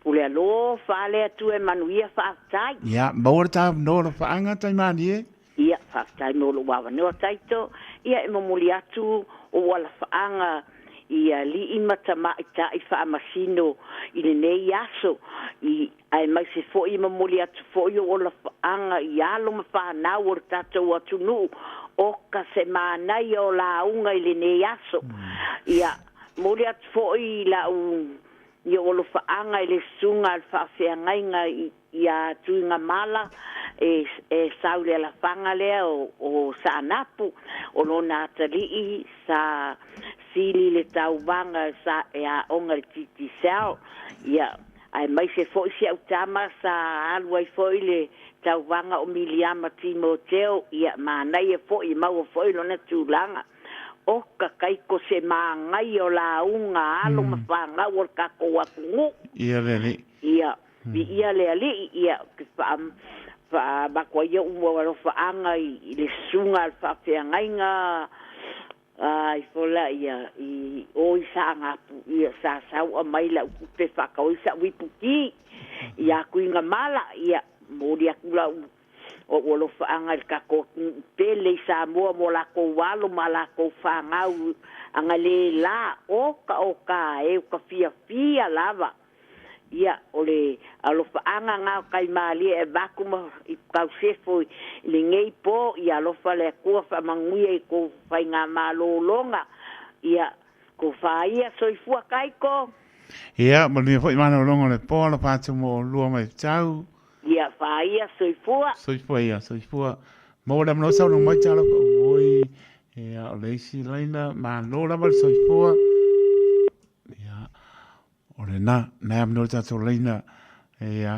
Pule lo fa le tu e manuia fa tai. Ya, bawar ta no fa anga tai manie. Ia fa tai no lo wa no taito, ia e momuli atu o wala fa anga ia li imata mai ta I fa masino I le nei aso I ai mai se foi mamuli atu foi o la anga ia lo ma fa na o tatou atu nu o ka se manai o la unga I le nei aso ia muli atu foi la un ia o lo fa anga I le sunga al fa fe ngainga ia tuinga mala e saule la fanga le o sa napu o lo na tali sa sili le tauwanga sa ea onga le titi sao ia ai mai se foi se utama sa alwai foi le tauwanga o miliama Timoteo ia manai e foi mau foi lo na tulanga o ka kaiko se mangai o la unga alo mafanga o kako wakungu ia le ia ia le ali ia fa ba ko ia o fa anga I le sunga fa feangainga ai fola ia I o sa ngapu ia sa o mai la pe fa ka o sa wipuki ia kuinga mala ia mori akula o lo fa anga ka ko pele sa mo la ko walo mala ko fa ngau anga le la o ka e ka fia lava ia ole alo fa anga nga kai mali e bakuma I kausefo le ngei po ia lo fa le ko fa mangui ko fa nga malolonga ia ko fa ia soifua kai ko ia mali fo imana longo le po la patu mo lua mai tau ia fa ia soifua mo la no sa no mai tala oi ia le si laina ma no la mal soifua Ore na amno tato leina ia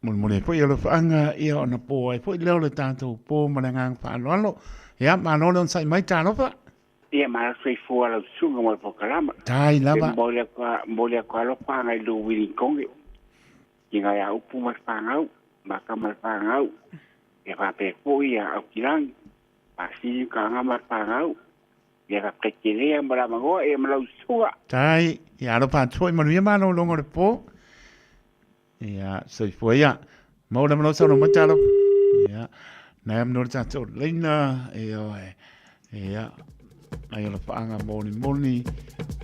mole po ia lo fanga ia ona po ai po leo le tato po mananga fa lo ia ma no non sai mai tano fa ia ma sei fu ala sunga mo po kalama tai lava mole ko lo fanga lu wini konge kinga ya upu mas fanga ma kama fanga e fa pe po ia au kirang pa si ka ngama fanga ia ka kekele mara mago e mala usua tai ia lo pa toi manuia mano longo le po ia sei foi ia mo le mano sa no matalo ia na am no tato leina ia ai lo panga moni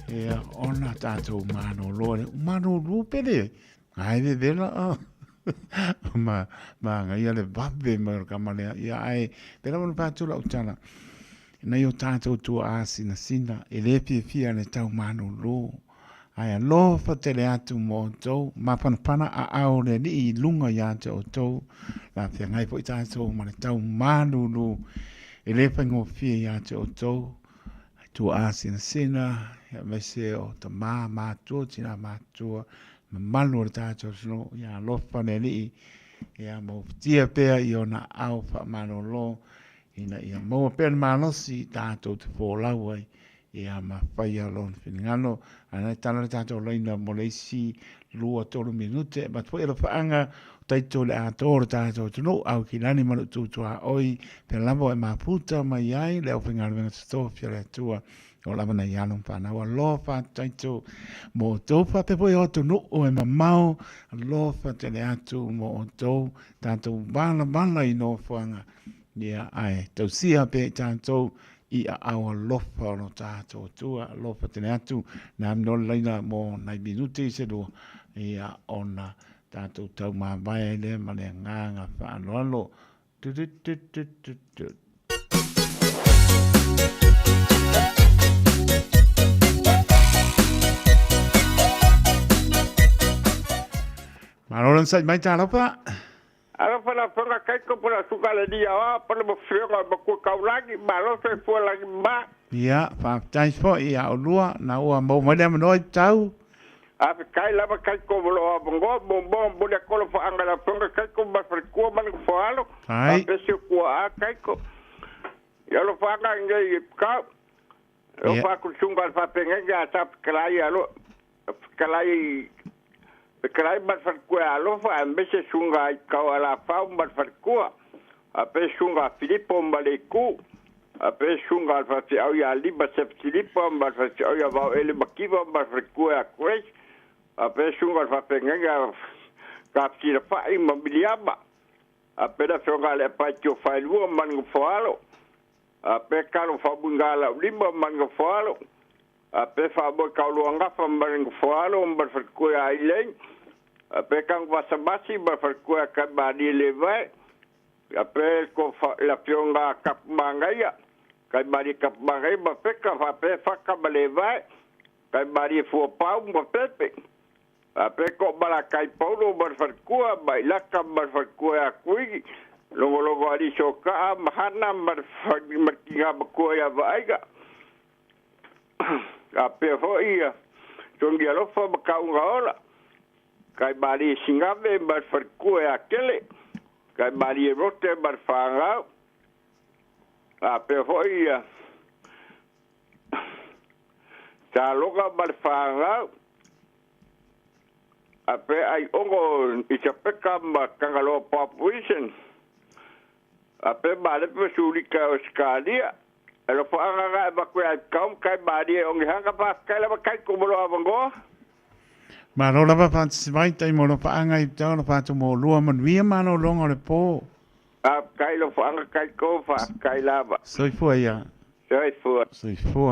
ia ona tato mano lo pele ai de vela ma ngai le babbe ma kamale ia ai pero no pa tu la utana Nei o tātou tua āsina sina, e le pia le tau manu lo. Ai alofa te le atu mo tau, ma pana a au le ni I lunga ya te o tau, la pia ngai po I tātou ma le tau manu lo, e le pango fia ya te o tau, tu āsina sina, ya mese o ta mātua, tina mātua, ma malu le tātou sino, ya alofa le ni, ya mo tia pea I ona au pa manu lo, ina ia mo pea manosi tātou te pōlau ai, ia ma whaia lon whingano, ana tana le tātou leina mo leisi lua tolu minute, ma tue ero whaanga taito le ātore tātou tuno, au ki lani manu tūtua oi, pe lamo e maputa mai ai, leo whingano venga tōwhia le atua, o lama na ianong whanau, a lofa taito mo tōwha, pe poi o tuno o e mamau, a lofa te le atu mo o tō, tātou bala I no whanga, ia ai, tau sia pe tātou, ia awa lofa no tātou tua, lofa tene atu, nā mno leina mō nai minute I se do, ia ona tātou tau mā vai le, ma le nganga whaanoalo. Marolan sai mai tā rapa? Ala fala fanga kai ko pula suka le dia wa pala mo fionga ba ko kaulagi ba lo se fu lagi ba ia fa tai fo ia o lua na o mo mo le no tau a kai la ba kai ko lo bongo bo le ko lo fa anga la fanga kai ko ba fer ko man ko alo ai pe se ko a kai ko ya lo fa anga ngai ka lo fa ku sunga fa penga ya tap klai alo klai Pekai bat farkua alofa ambese sunga kau ala fau bat farkua ape sunga Filippo mbaleku ape sunga alfati au ya liba sep Filippo bat farkua au ya vau ele bakiva bat farkua kwes ape sunga alfati ngenga kapsi la fai mobiliaba ape da sunga le patio failu mangu foalo ape kalo fabungala limba mangu foalo ape fabo kaulo ngafa mangu foalo bat farkua ailen ape kang wasabasi berfarkua kabadi levai ape ko la fionga kap mangaya kabadi kap mangai bapeka ape faka balevai kabadi fu pau bapepe ape ko balakai paulo berfarkua bailaka berfarkua kui logo ali soka mahana berfarki merkinga bakua vaiga ape ho ia tongia lofa bakaunga ola kai bari singave bar farkue akele kai bari rote bar fanga a pe hoia ta loga bar fanga a pe ai ongo itapeka ma kangalo population a pe bale pe sulika oskalia elo fanga ba ko kam kai bari ongi hanga pa kai la kai ko bolo avango ma rola pa fa vai tai mo pa anga I tau na pa tu mo lua man via mano longo le po a kai lo fa anga kai ko fa kai lava soi fu ia soi fu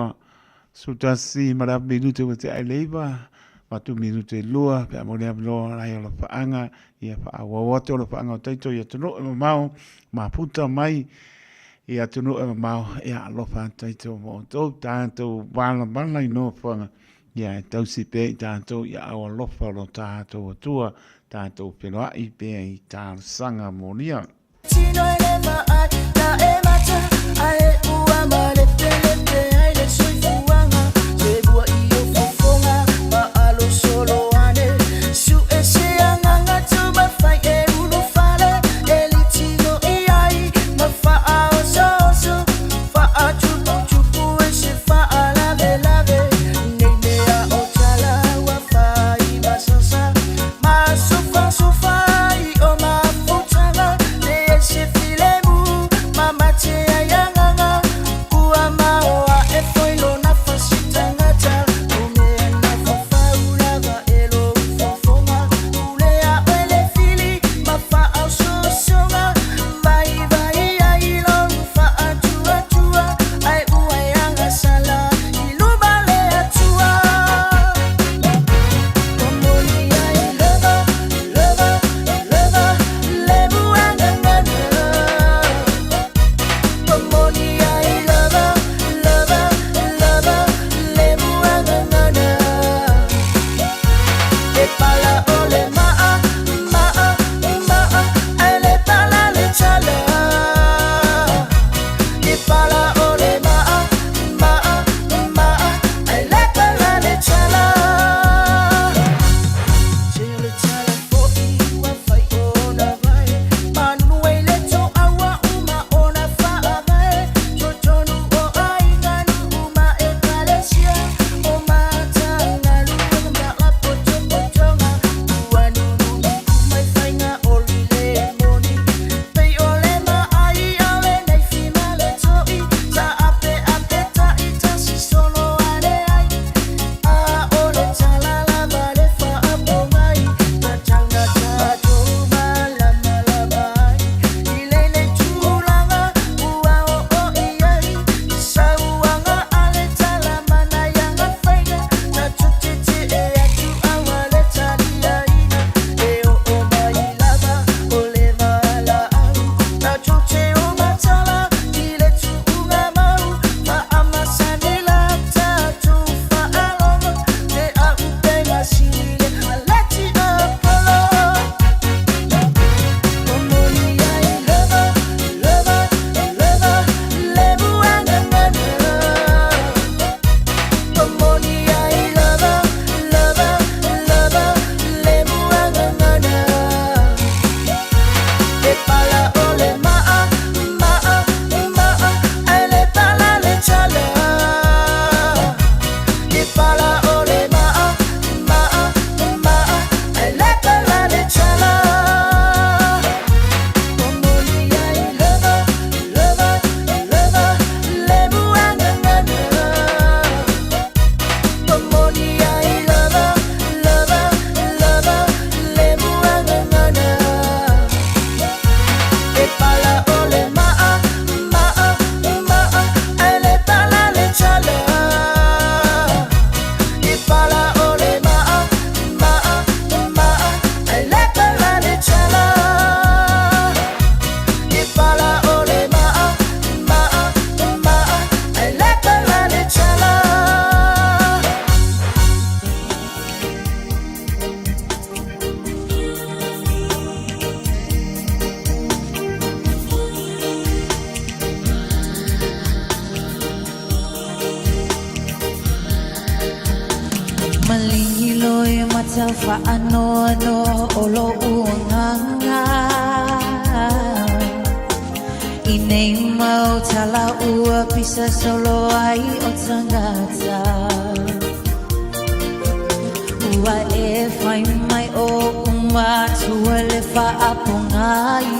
su ta si mara minute o te ai leva ma tu minute lua pe mo le lo ai lo fa anga ia fa wa wa te lo fa anga tai to ia tu no mau ma puta mai ia tu no mau ia lo fa tai to mo to tanto bala no fa ia tau si pe tātou ia awa lofa lo tātou atua, tātou peroa I pe I tā sanga monia. Tino e le ai, na e mata, ai ua ma le ai le sui fuanga, se bua I o fofonga, ma alo solo ane, su e se anganga tu ma fai e uno fare, e li tino I ai, ma fa a o soso, fa a chupu e se fa a lave lave, Mama Loi mata whaano no olo uanganga I nei mau tala ua pisa solo ai o tangata Ua e whai mai o tua le whaapongai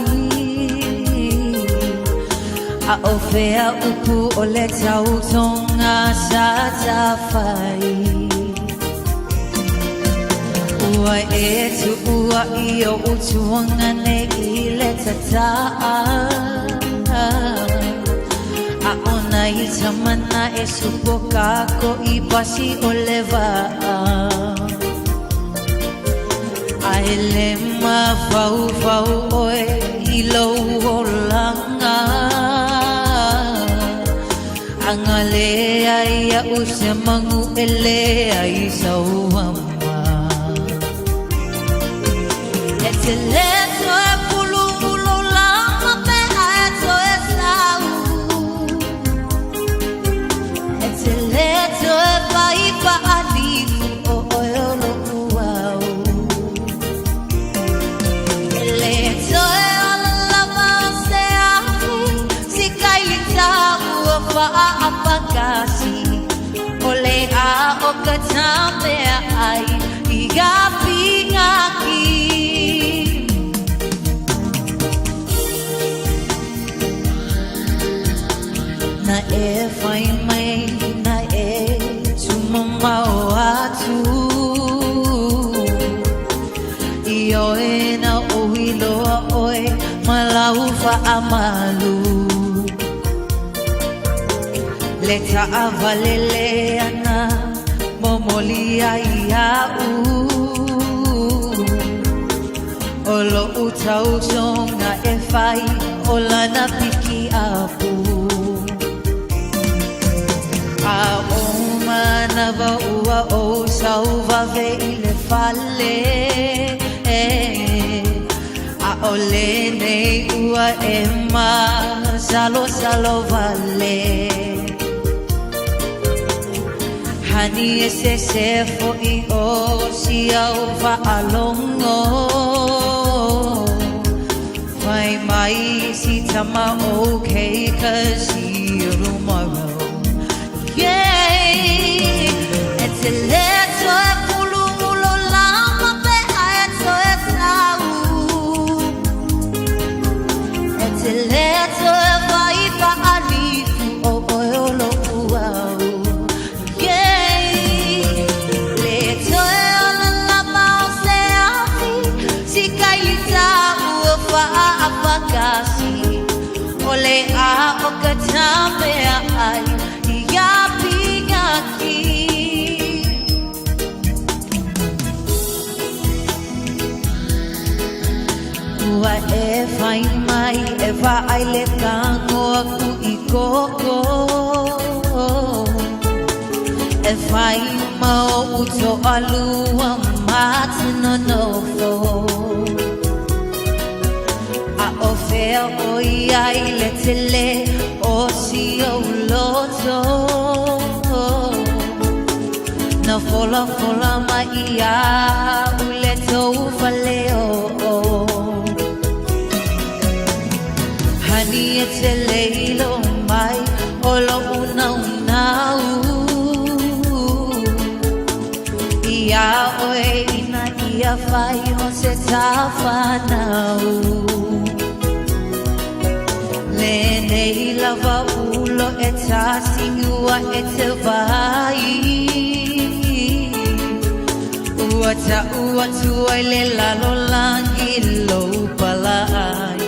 A o whea upu o le tautonga sa tawhai Ua e tu ua I o utuanga ne I le tataa A ona I tamana e supo kako I pasi o le waa Ai le mawhau whau oe I lau o langa Anga le ai a usia mangu e le ai sauama E te leto e pulu ulo lama pe a eto e sau E te leto e vai pa alifu o oe olo uau E leto e ala lama se ahi Si kai li tau o wha apakasi O le a o katame ai I gapi ngaki Na e whai mai, na e tumamau atu I oe na uiloa oe malau whaamalu Le ta'awalele ana momoli ai au Olo utau tonga e whai o lana piki apu A o manava ua o sauva ve I le fale A o le nei ua e ma salo salo vale Hani e se fo I o si au va alongo Vai mai si tama okay cause see you tomorrow Yay! It's a leto e pulu ulo lama pe a eto e sau It's a leto e vai pa alifu o oe olo uau Yay! Leto e ala lama o se ahi Si kai li tau o wha apakasi O le a o katame ai Ua e whai mai e whaai le tango aku I koko E whai mau uto alua matuna nofo A o whea o iai le tele o si o loto Na fola fola mai ia ule tau whaleo Hani e te leilo mai o lo una unau Ia oe ina ia whai o se tawhanau Le nei lava ulo e tasi ua e te vai Ua ta ua tua le lalo langi lo pala ai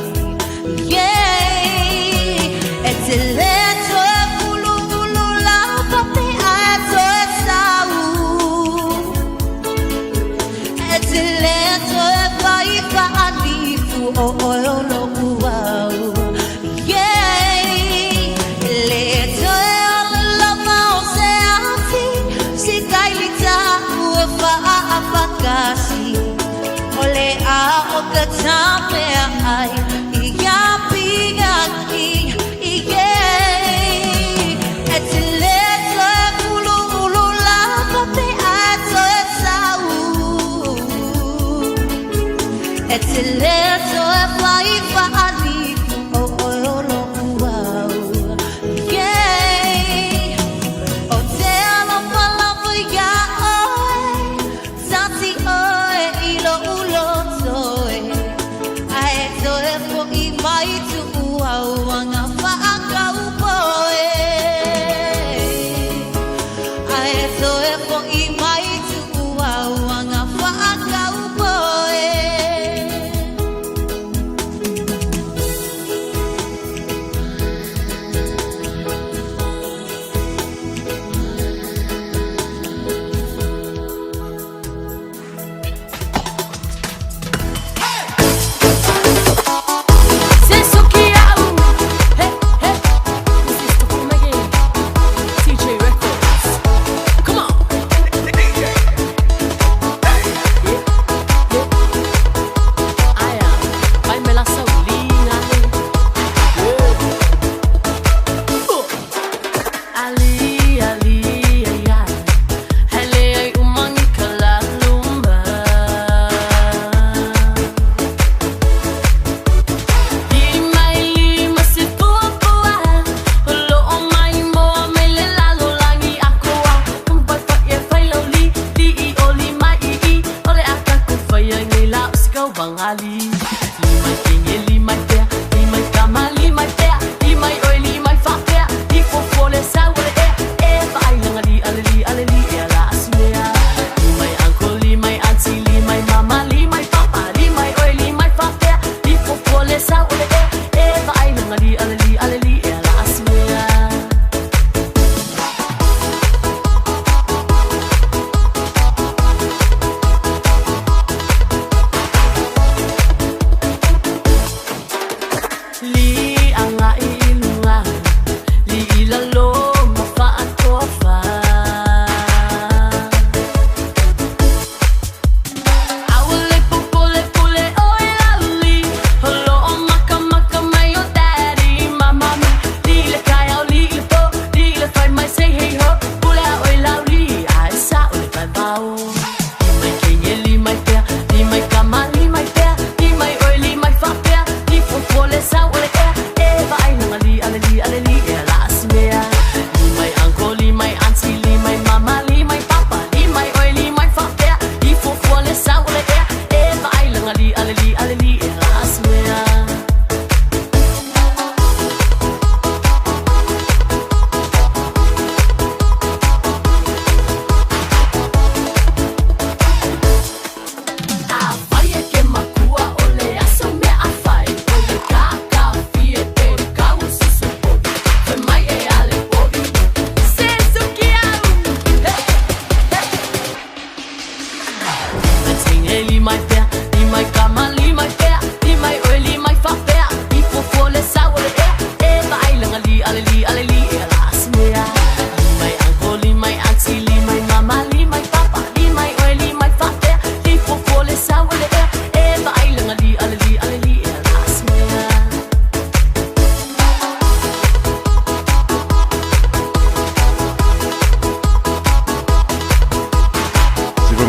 E te leto e pulu ulu lava pe a eto e sau E te leto e vai ka alifu o oe olo uau Leto e ala lama o se afi Si kai li tahu e wha apakasi O le a o katame ai I gapi ngaki E te leto e pulu ulu lava pe a eto e sau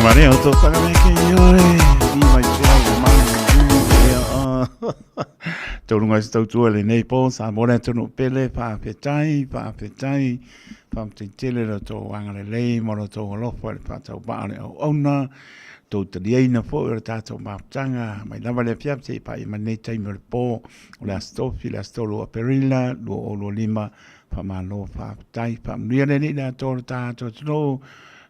mare o to whaka me ke iore. I mai pia o manu tau runga si tau tua le nei po, sa mora tunu pele, whaapetai, whaamtele ra tō wangare lei, mora tō alofa, le whaatau baare au auna, tō tariaina po, ira tātou maaptanga, mai lava le piap te pa i manei taimere po, o le astofi, le astolo a perila, lo o lo lima, whamalo, whaapetai, whaamria le ni le tō tātou tino,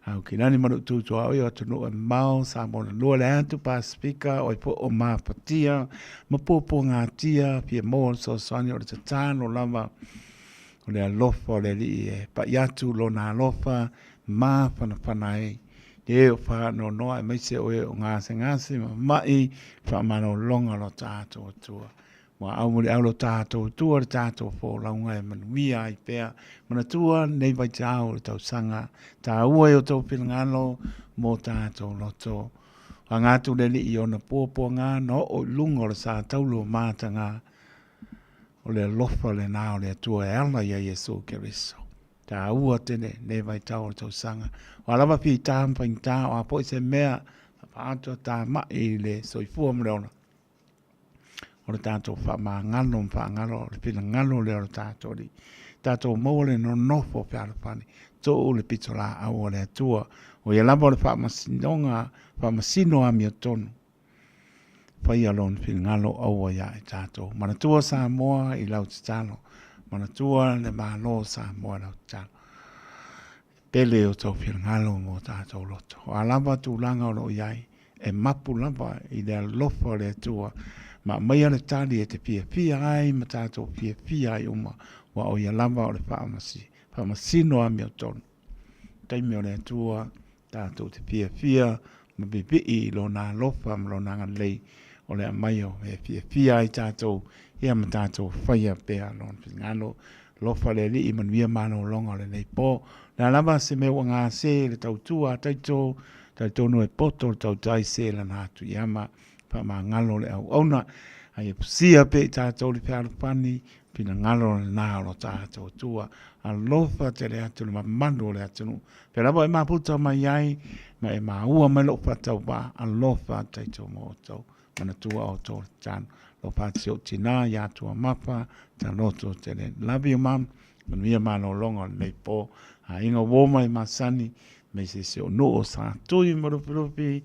au ki nani manu tūtu au i o tunu e mau, sa mona lua le atu Pasifika, o i po o maapatia, ma popo ngā tia, pia moa so soani o le tatano lava, o le alofa o le li e pa iatu lo na alofa, ma whanai, e o wha no noa e maise o e o ngase, ma mai, wha mano longa lo tātou tua. Wa au muli au lo tātou tua, le tātou fō launga e manuia i pēa, mana tua nei vai tāo le tau sanga, tā ua e o tau pilangalo, mō tātou loto. A ngātu le li i ona pōpō ngā, no o lunga o le sā taulo māta ngā, o le lofa le nā o le atua e ala ia Yesu Keriso. Tā ua tene, nei vai tāo le tau sanga. O alama pi tāmpa i tā, o apo i se mea, pātua tā mai le soifua mreona. O le tātou whamangalo, le pina ngalo le o le tātou li. Tātou maua le no nofo whiarapani, tō o le pito la au o le atua, o ia lama o le whamasino a mia tonu. Whai alon pina ngalo au o ia e tātou. Manatua Samoa i lau titalo, manatua le malo Samoa lau titalo. Pele o tau pina ngalo mo tātou loto. O alama tu langa o lo iai, e mapu lama i le alofa o le atua, ma mai ale tali e te pia ai, ma tātou pia ai uma, wa o ia lava o le whaamasino a mea tonu. Taimi o le atua, tātou te pia, ma bibi i lo nā lofa, ma lo nā ngalei, o le amaio e pia ai tātou, ia ma tātou whaia pēa lon ngalo, lofa le li i manuia mano longa le nei po, nā lava se me wa ngā se le tautua, taito no e poto, le tau tai se la nātu iama, pa ma ngalo le au ona ai pusia pe tātou le whaarapani pina ngalo le nāro tātou tua a lofa te le atu le mamando le atu pe rabo e maputa mai ai ma e maua mai lo patau ba a lofa tātou mo tau mana tua o tō tānu lo pati o tina ya tua mapa ta loto te le love you mam manuia mano longa nei po a inga woma i masani me se o no o sa tui marupirupi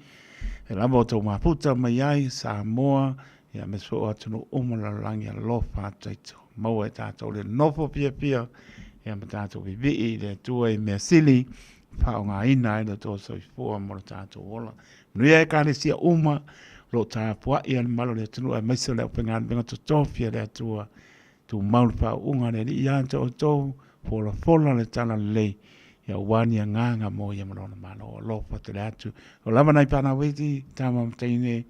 e lama o tau maputa mai ai, Samoa, ia me so atu no umalalangi a lofa taito. Maua e tātou le nofo pia, ia me tātou vivi le tua i mea sili, whao ngā ina e le tō soifua mora tātou ola. Nuia e kāne sia uma, lo tā pua ia ni malo le tunu, e maisa le upengāni benga to tofia le atua, tu maulu whao unga le ni ia tō tō, fola le tana lei, ia wani a nganga mo ia marona mano o lofa te le atu. O lama nai pana weti, tama mtaine,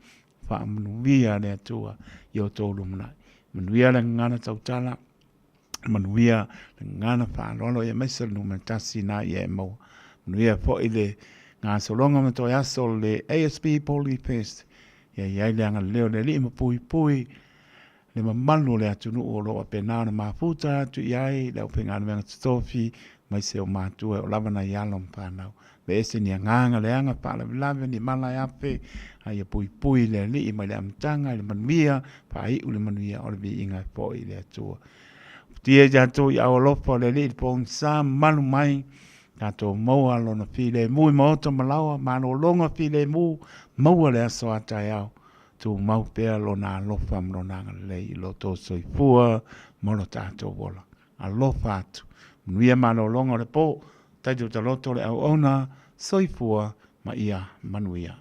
wha manuia le atua, i o tōru mnai. Manuia le ngana tautala, manuia le ngana wha lolo, ia maisa numentasi na ia e maua. Manuia po i le ngā solonga mato e aso le ASP Polyfest, ia iai le anga leo le li ma pui, le mamalu le atu nu o loa penao na mafuta atu iai, le upengana venga tutofi, mai se o mātua o lava na ialo mpānau. Le ese ni anganga le anga pāla vilave ni malai ape, ai a pui le li i mai le amtanga, le manuia, pa i ule manuia o le vi inga po i le atua. Tia jato i au lofa le li i pōng sā manu mai, kato maua lona file mu i maota malawa, mano longa file mu, maua le aso atai au. Tu mau pēr lona lofa mronanga le i loto soifua, moro tātou wola. A lofa atu. Nuia mano longa le po, taito taloto le au ona, soifua ma ia manuia.